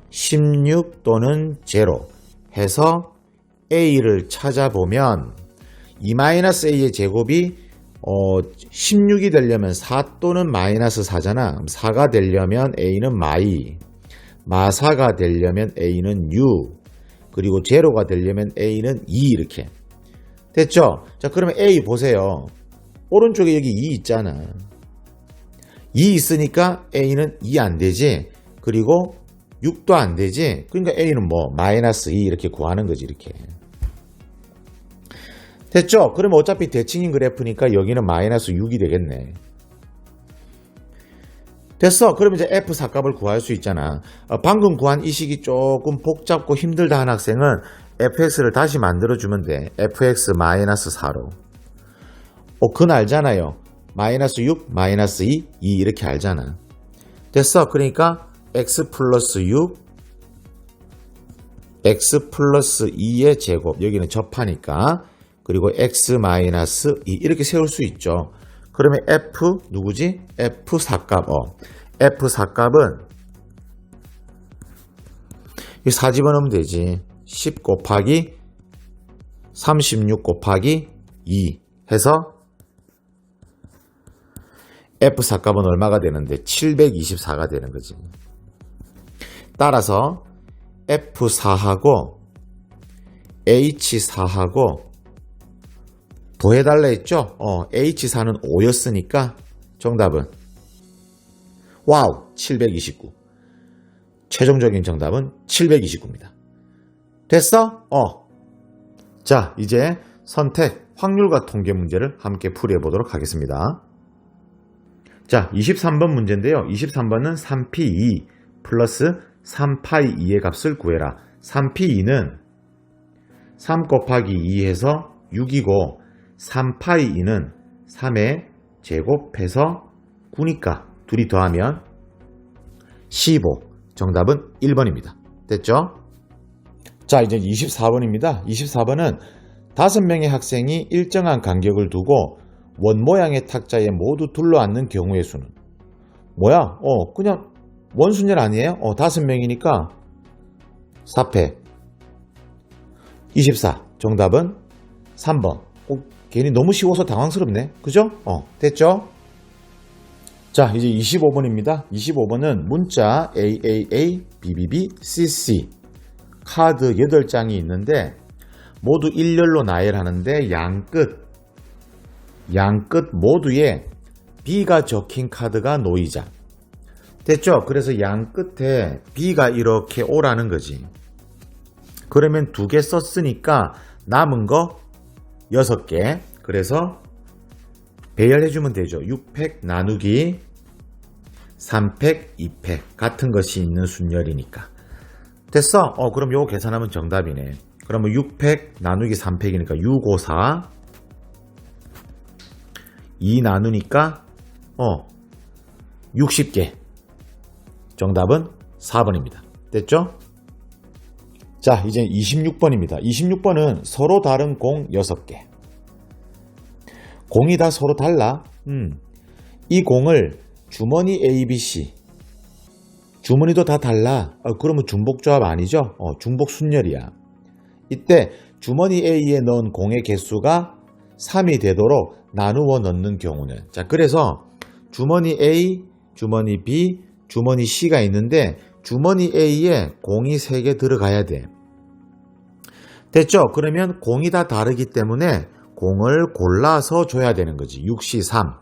16 또는 0 해서 a를 찾아보면 2 마이너스 a의 제곱이 16이 되려면 4 또는 마이너스 4잖아. 4가 되려면 a는 마4가 되려면 a는 6 그리고 0가 되려면 a는 2 이렇게 됐죠? 자, 그러면 a 보세요. 오른쪽에 여기 2 있잖아. 2 있으니까 a는 2 안 되지. 그리고 6도 안 되지. 그러니까 a는 뭐 마이너스 2 이렇게 구하는 거지. 이렇게 됐죠? 그러면 어차피 대칭인 그래프니까 여기는 마이너스 6이 되겠네. 됐어. 그러면 이제 f4 값을 구할 수 있잖아. 방금 구한 이 식이 조금 복잡고 힘들다 한 학생은 fx를 다시 만들어주면 돼. fx 마이너스 4로. 그건 알잖아요. 마이너스 6, 마이너스 2, 2 이렇게 알잖아. 됐어. 그러니까 x 플러스 6, x 플러스 2의 제곱. 여기는 접하니까. 그리고 x 마이너스 2 이렇게 세울 수 있죠. 그러면 f 누구지? f4 값. f4 값은 이 4 집어넣으면 되지. 10 곱하기 36 곱하기 2 해서 F4 값은 얼마가 되는데 724가 되는 거지. 따라서 F4하고 H4하고 더해달라 했죠? H4는 5였으니까 정답은 와우 729. 최종적인 정답은 729입니다. 됐어? 자, 이제 선택, 확률과 통계 문제를 함께 풀이해 보도록 하겠습니다. 자, 23번 문제인데요. 23번은 3p2 플러스 3파이2의 값을 구해라. 3p2는 3 곱하기 2해서 6이고 3파이2는 3의 제곱해서 9니까 둘이 더하면 15. 정답은 1번입니다. 됐죠? 자, 이제 24번입니다. 24번은 5명의 학생이 일정한 간격을 두고 원 모양의 탁자에 모두 둘러앉는 경우의 수는 뭐야? 그냥 원순열 아니에요? 5명이니까 4패 24. 정답은 3번. 괜히 너무 쉬워서 당황스럽네. 그죠? 됐죠? 자, 이제 25번입니다. 25번은 문자 AAA, BBB, CC 카드 8장이 있는데 모두 일렬로 나열하는데 양끝 모두에 B가 적힌 카드가 놓이자. 됐죠? 그래서 양끝에 B가 이렇게 오라는 거지. 그러면 2개 썼으니까 남은 거 6개. 그래서 배열해주면 되죠. 6팩 나누기 3팩, 2팩 같은 것이 있는 순열이니까. 됐어? 그럼 요거 계산하면 정답이네. 그러면 6팩 나누기 3팩이니까 6, 5, 4 2 나누니까 60개. 정답은 4번입니다. 됐죠? 자, 이제 26번입니다. 26번은 서로 다른 공 6개. 공이 다 서로 달라. 이 공을 주머니 A, B, C 주머니도 다 달라. 그러면 중복조합 아니죠? 중복순열이야. 이때 주머니 A에 넣은 공의 개수가 3이 되도록 나누어 넣는 경우는, 자, 그래서 주머니 A, 주머니 B, 주머니 C가 있는데 주머니 A에 공이 3개 들어가야 돼. 됐죠? 그러면 공이 다 다르기 때문에 공을 골라서 줘야 되는 거지. 6C 3.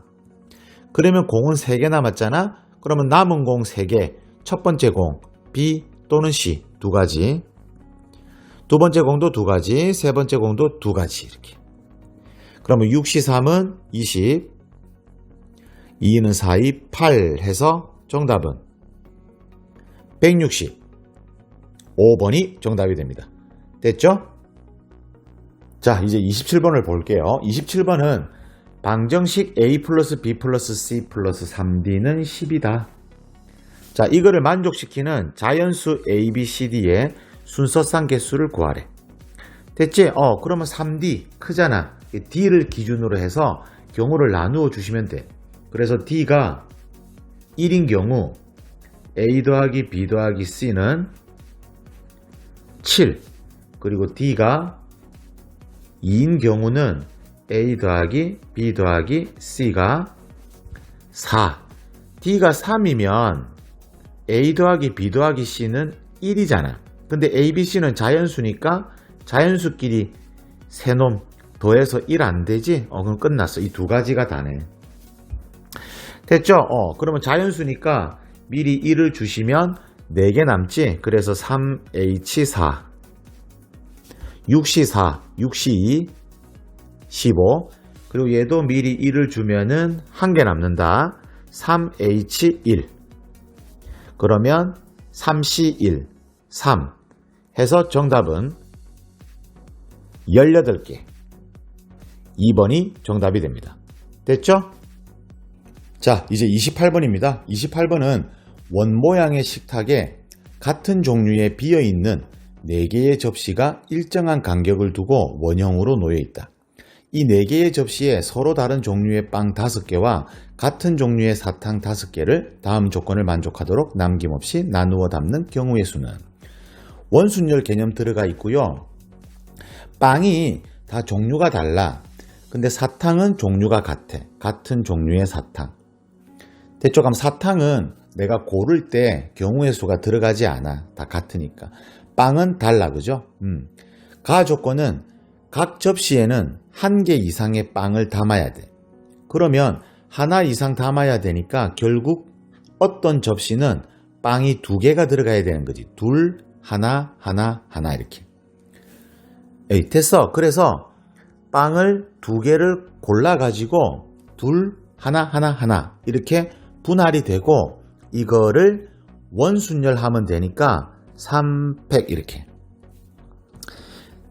그러면 공은 3개 남았잖아? 그러면 남은 공 3개. 첫 번째 공 B 또는 C 2가지. 두 번째 공도 2가지. 세 번째 공도 2가지. 이렇게. 그러면 6C 3은 20. 2는 4, 2, 8 해서 정답은 160. 5번이 정답이 됩니다. 됐죠? 자, 이제 27번을 볼게요. 27번은 방정식 A 플러스 B 플러스 C 플러스 3D는 10이다. 자, 이거를 만족시키는 자연수 A, B, C, D의 순서상 개수를 구하래. 됐지? 그러면 3D 크잖아. D를 기준으로 해서 경우를 나누어 주시면 돼. 그래서 D가 1인 경우 A 더하기 B 더하기 C는 7. 그리고 D가 2인 경우는 A 더하기 B 더하기 C가 4. D가 3이면 A 더하기 B 더하기 C는 1이잖아. 근데 A, B, C는 자연수니까 자연수끼리 세 놈 더해서 1 안 되지? 그럼 끝났어. 이 2가지가 다네. 됐죠? 그러면 자연수니까 미리 1을 주시면 4개 남지? 그래서 3H4 6C4, 6C2, 15. 그리고 얘도 미리 1을 주면은 1개 남는다. 3H1. 그러면 3C1, 3 해서 정답은 18개. 2번이 정답이 됩니다. 됐죠? 자, 이제 28번입니다. 28번은 원 모양의 식탁에 같은 종류의 비어있는 4개의 접시가 일정한 간격을 두고 원형으로 놓여 있다. 이 4개의 접시에 서로 다른 종류의 빵 5개와 같은 종류의 사탕 5개를 다음 조건을 만족하도록 남김없이 나누어 담는 경우의 수는, 원순열 개념 들어가 있고요. 빵이 다 종류가 달라. 근데 사탕은 종류가 같아. 같은 종류의 사탕. 됐죠? 그럼 사탕은 내가 고를 때 경우의 수가 들어가지 않아. 다 같으니까. 빵은 달라, 그죠? 가하 조건은 각 접시에는 1개 이상의 빵을 담아야 돼. 그러면 하나 이상 담아야 되니까 결국 어떤 접시는 빵이 2개가 들어가야 되는 거지. 둘, 하나, 하나, 하나 이렇게. 에이, 됐어. 그래서 빵을 2개를 골라가지고 둘, 하나, 하나, 하나 이렇게 분할이 되고 이거를 원순열하면 되니까 3팩 이렇게.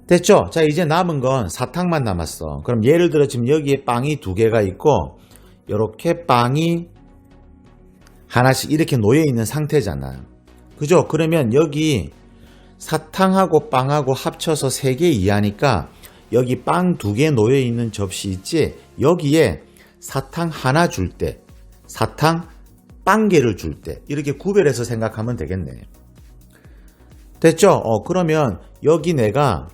됐죠? 자, 이제 남은 건 사탕만 남았어. 그럼 예를 들어 지금 여기에 빵이 2개가 있고 이렇게 빵이 하나씩 이렇게 놓여 있는 상태잖아. 그죠? 그러면 여기 사탕하고 빵하고 합쳐서 3개 이하니까 여기 빵 2개 놓여 있는 접시 있지? 여기에 사탕 하나 줄 때, 사탕 빵개를 줄 때 이렇게 구별해서 생각하면 되겠네. 됐죠? 그러면 여기 내가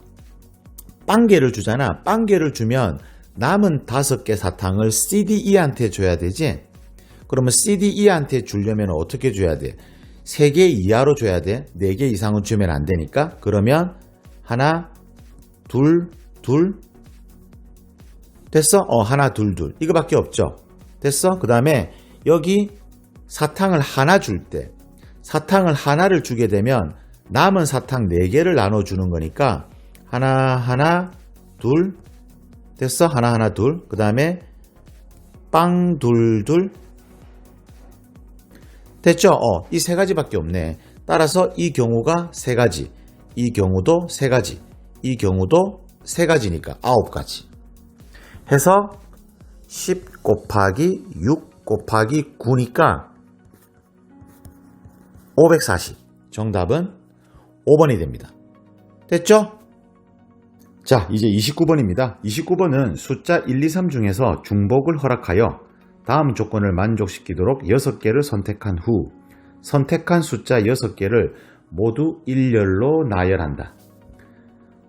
빵개를 주잖아. 빵개를 주면 남은 5개 사탕을 CDE한테 줘야 되지? 그러면 CDE한테 주려면 어떻게 줘야 돼? 3개 이하로 줘야 돼. 4개 이상은 주면 안 되니까. 그러면 하나, 둘, 둘. 됐어? 하나, 둘, 둘. 이거밖에 없죠? 됐어? 그 다음에 여기 사탕을 하나 줄 때, 사탕을 하나를 주게 되면 남은 사탕 4개를 나눠주는 거니까 하나, 하나, 둘. 됐어? 하나, 하나, 둘. 그 다음에 빵, 둘, 둘. 됐죠? 이 3가지밖에 없네. 따라서 이 경우가 3가지, 이 경우도 3가지, 이 경우도 3가지니까 9가지. 해서 10 곱하기 6 곱하기 9니까 540. 정답은 5번이 됩니다. 됐죠? 자, 이제 29번입니다. 29번은 숫자 1, 2, 3 중에서 중복을 허락하여 다음 조건을 만족시키도록 6개를 선택한 후 선택한 숫자 6개를 모두 일렬로 나열한다.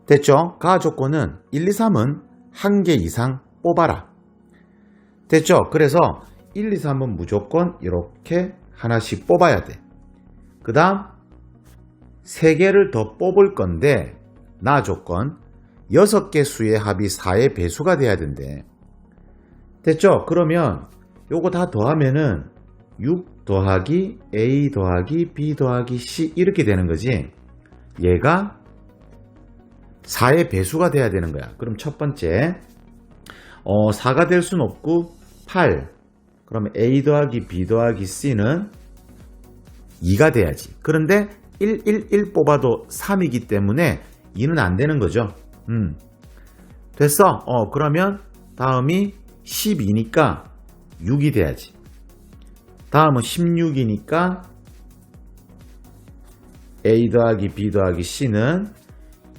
됐죠? 가하 조건은 1, 2, 3은 1개 이상 뽑아라. 됐죠? 그래서 1, 2, 3은 무조건 이렇게 하나씩 뽑아야 돼. 그 다음 3개를 더 뽑을 건데 나 조건 6개 수의 합이 4의 배수가 돼야 된대. 됐죠? 그러면 요거 다 더하면은 6 더하기 A 더하기 B 더하기 C 이렇게 되는 거지. 얘가 4의 배수가 돼야 되는 거야. 그럼 첫 번째 4가 될 순 없고 8. 그러면 A 더하기 B 더하기 C는 2가 돼야지. 그런데 1, 1, 1 뽑아도 3이기 때문에 2는 안 되는 거죠. 됐어? 그러면 다음이 12니까 6이 돼야지. 다음은 16이니까 A 더하기 B 더하기 C는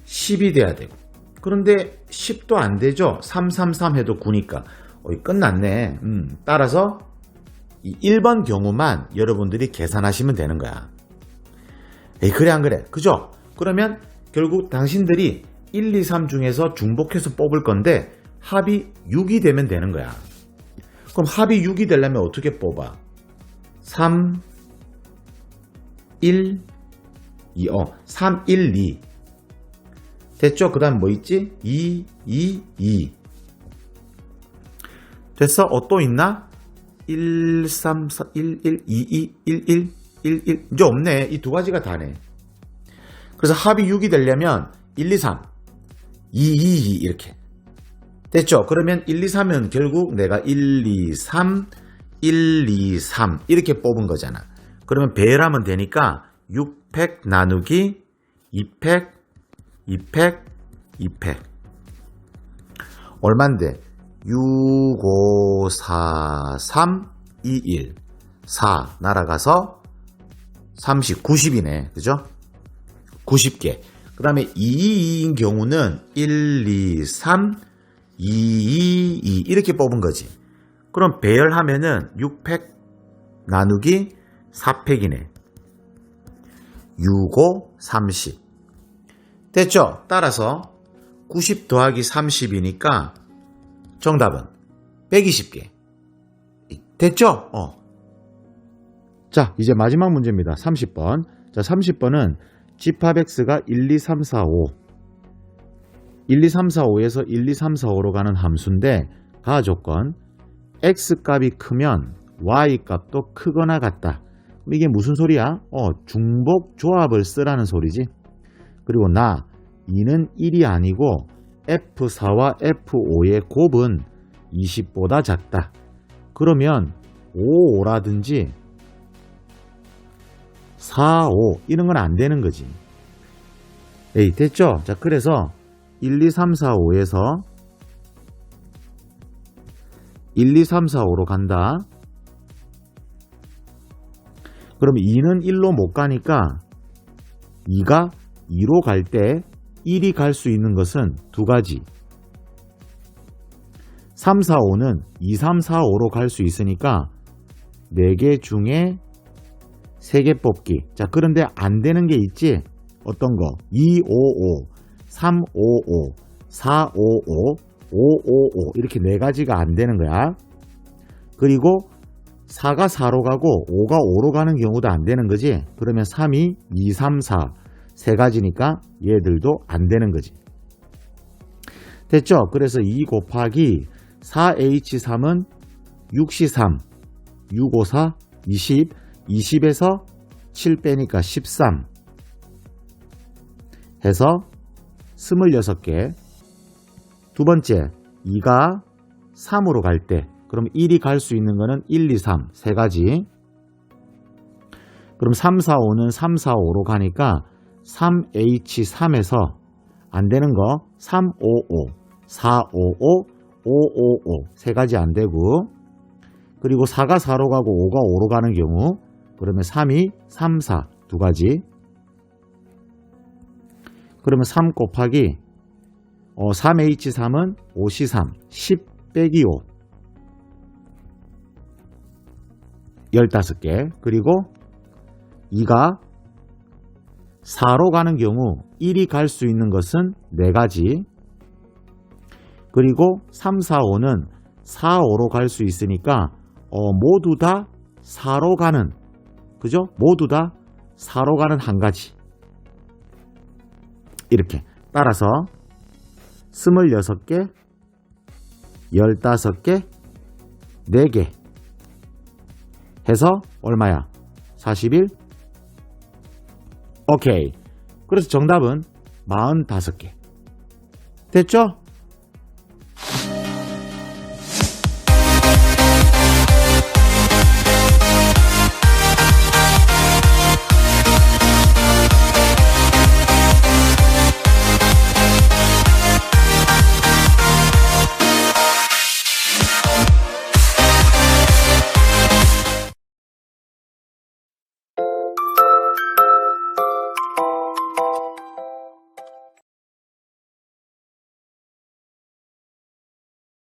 10이 돼야 되고. 그런데 10도 안 되죠? 3, 3, 3 해도 9니까. 끝났네. 따라서 이 1번 경우만 여러분들이 계산하시면 되는 거야. 에이, 그래 안 그래? 그죠? 그러면 결국 당신들이 1, 2, 3 중에서 중복해서 뽑을 건데 합이 6이 되면 되는 거야. 그럼 합이 6이 되려면 어떻게 뽑아? 3, 1, 2, 3, 1, 2. 됐죠? 그 다음 뭐 있지? 2, 2, 2. 됐어? 또 있나? 1, 3, 4, 1, 1, 2, 2, 1, 1, 1, 1. 이제 없네. 이 2가지가 다네. 그래서 합이 6이 되려면 1, 2, 3, 2, 2, 2 이렇게. 됐죠? 그러면 1, 2, 3은 결국 내가 1, 2, 3, 1, 2, 3 이렇게 뽑은 거잖아. 그러면 배열하면 되니까 6팩 나누기 2팩, 2팩, 2팩. 얼만데? 6, 5, 4, 3, 2, 1. 4 날아가서 30, 90이네. 그죠? 90개. 그 다음에 2, 2인 경우는 1, 2, 3, 2, 2, 2 이렇게 뽑은 거지. 그럼 배열하면은 6팩 나누기 4팩이네. 6, 5, 30. 됐죠? 따라서 90 더하기 30이니까 정답은 120개. 됐죠? 자, 이제 마지막 문제입니다. 30번. 자, 30번은 집합 x가 1, 2, 3, 4, 5 1, 2, 3, 4, 5에서 1, 2, 3, 4, 5로 가는 함수인데 가하 조건 x 값이 크면 y 값도 크거나 같다. 이게 무슨 소리야? 중복 조합을 쓰라는 소리지. 그리고 나 2는 1이 아니고 F4와 F5의 곱은 20보다 작다. 그러면 5, 5라든지 4, 5 이런 건 안 되는 거지. 에이, 됐죠? 자, 그래서 1, 2, 3, 4, 5에서 1, 2, 3, 4, 5로 간다. 그럼 2는 1로 못 가니까 2가 2로 갈 때 1이 갈 수 있는 것은 두 가지. 3, 4, 5는 2, 3, 4, 5로 갈 수 있으니까 4개 중에 3개 뽑기. 자, 그런데 안 되는 게 있지? 어떤 거? 2, 5, 5, 3, 5, 5, 4, 5, 5, 5, 5, 5 이렇게 4가지가 안 되는 거야. 그리고 4가 4로 가고 5가 5로 가는 경우도 안 되는 거지. 그러면 3이 2, 3, 4 3가지니까 얘들도 안 되는 거지. 됐죠? 그래서 2 곱하기 4H3은 6C3 6, 5, 4, 20 20에서 7 빼니까 13 해서 26개. 두 번째 2가 3으로 갈 때 그럼 1이 갈 수 있는 거는 1, 2, 3 3가지. 그럼 3, 4, 5는 3, 4, 5로 가니까 3H3에서 안 되는 거 3, 5, 5 4, 5, 5 5, 5, 5 3가지 안 되고, 그리고 4가 4로 가고 5가 5로 가는 경우 그러면 3이 3, 4 두 가지. 그러면 3 곱하기 3H3은 5C3 10 빼기 5 15개. 그리고 2가 4로 가는 경우 1이 갈 수 있는 것은 4가지. 그리고 3, 4, 5는 4, 5로 갈 수 있으니까 모두 다 4로 가는, 그죠? 모두 다 4로 가는 한 가지. 이렇게 따라서 26개, 15개, 4개 해서 얼마야? 41? 오케이. 그래서 정답은 45개. 됐죠?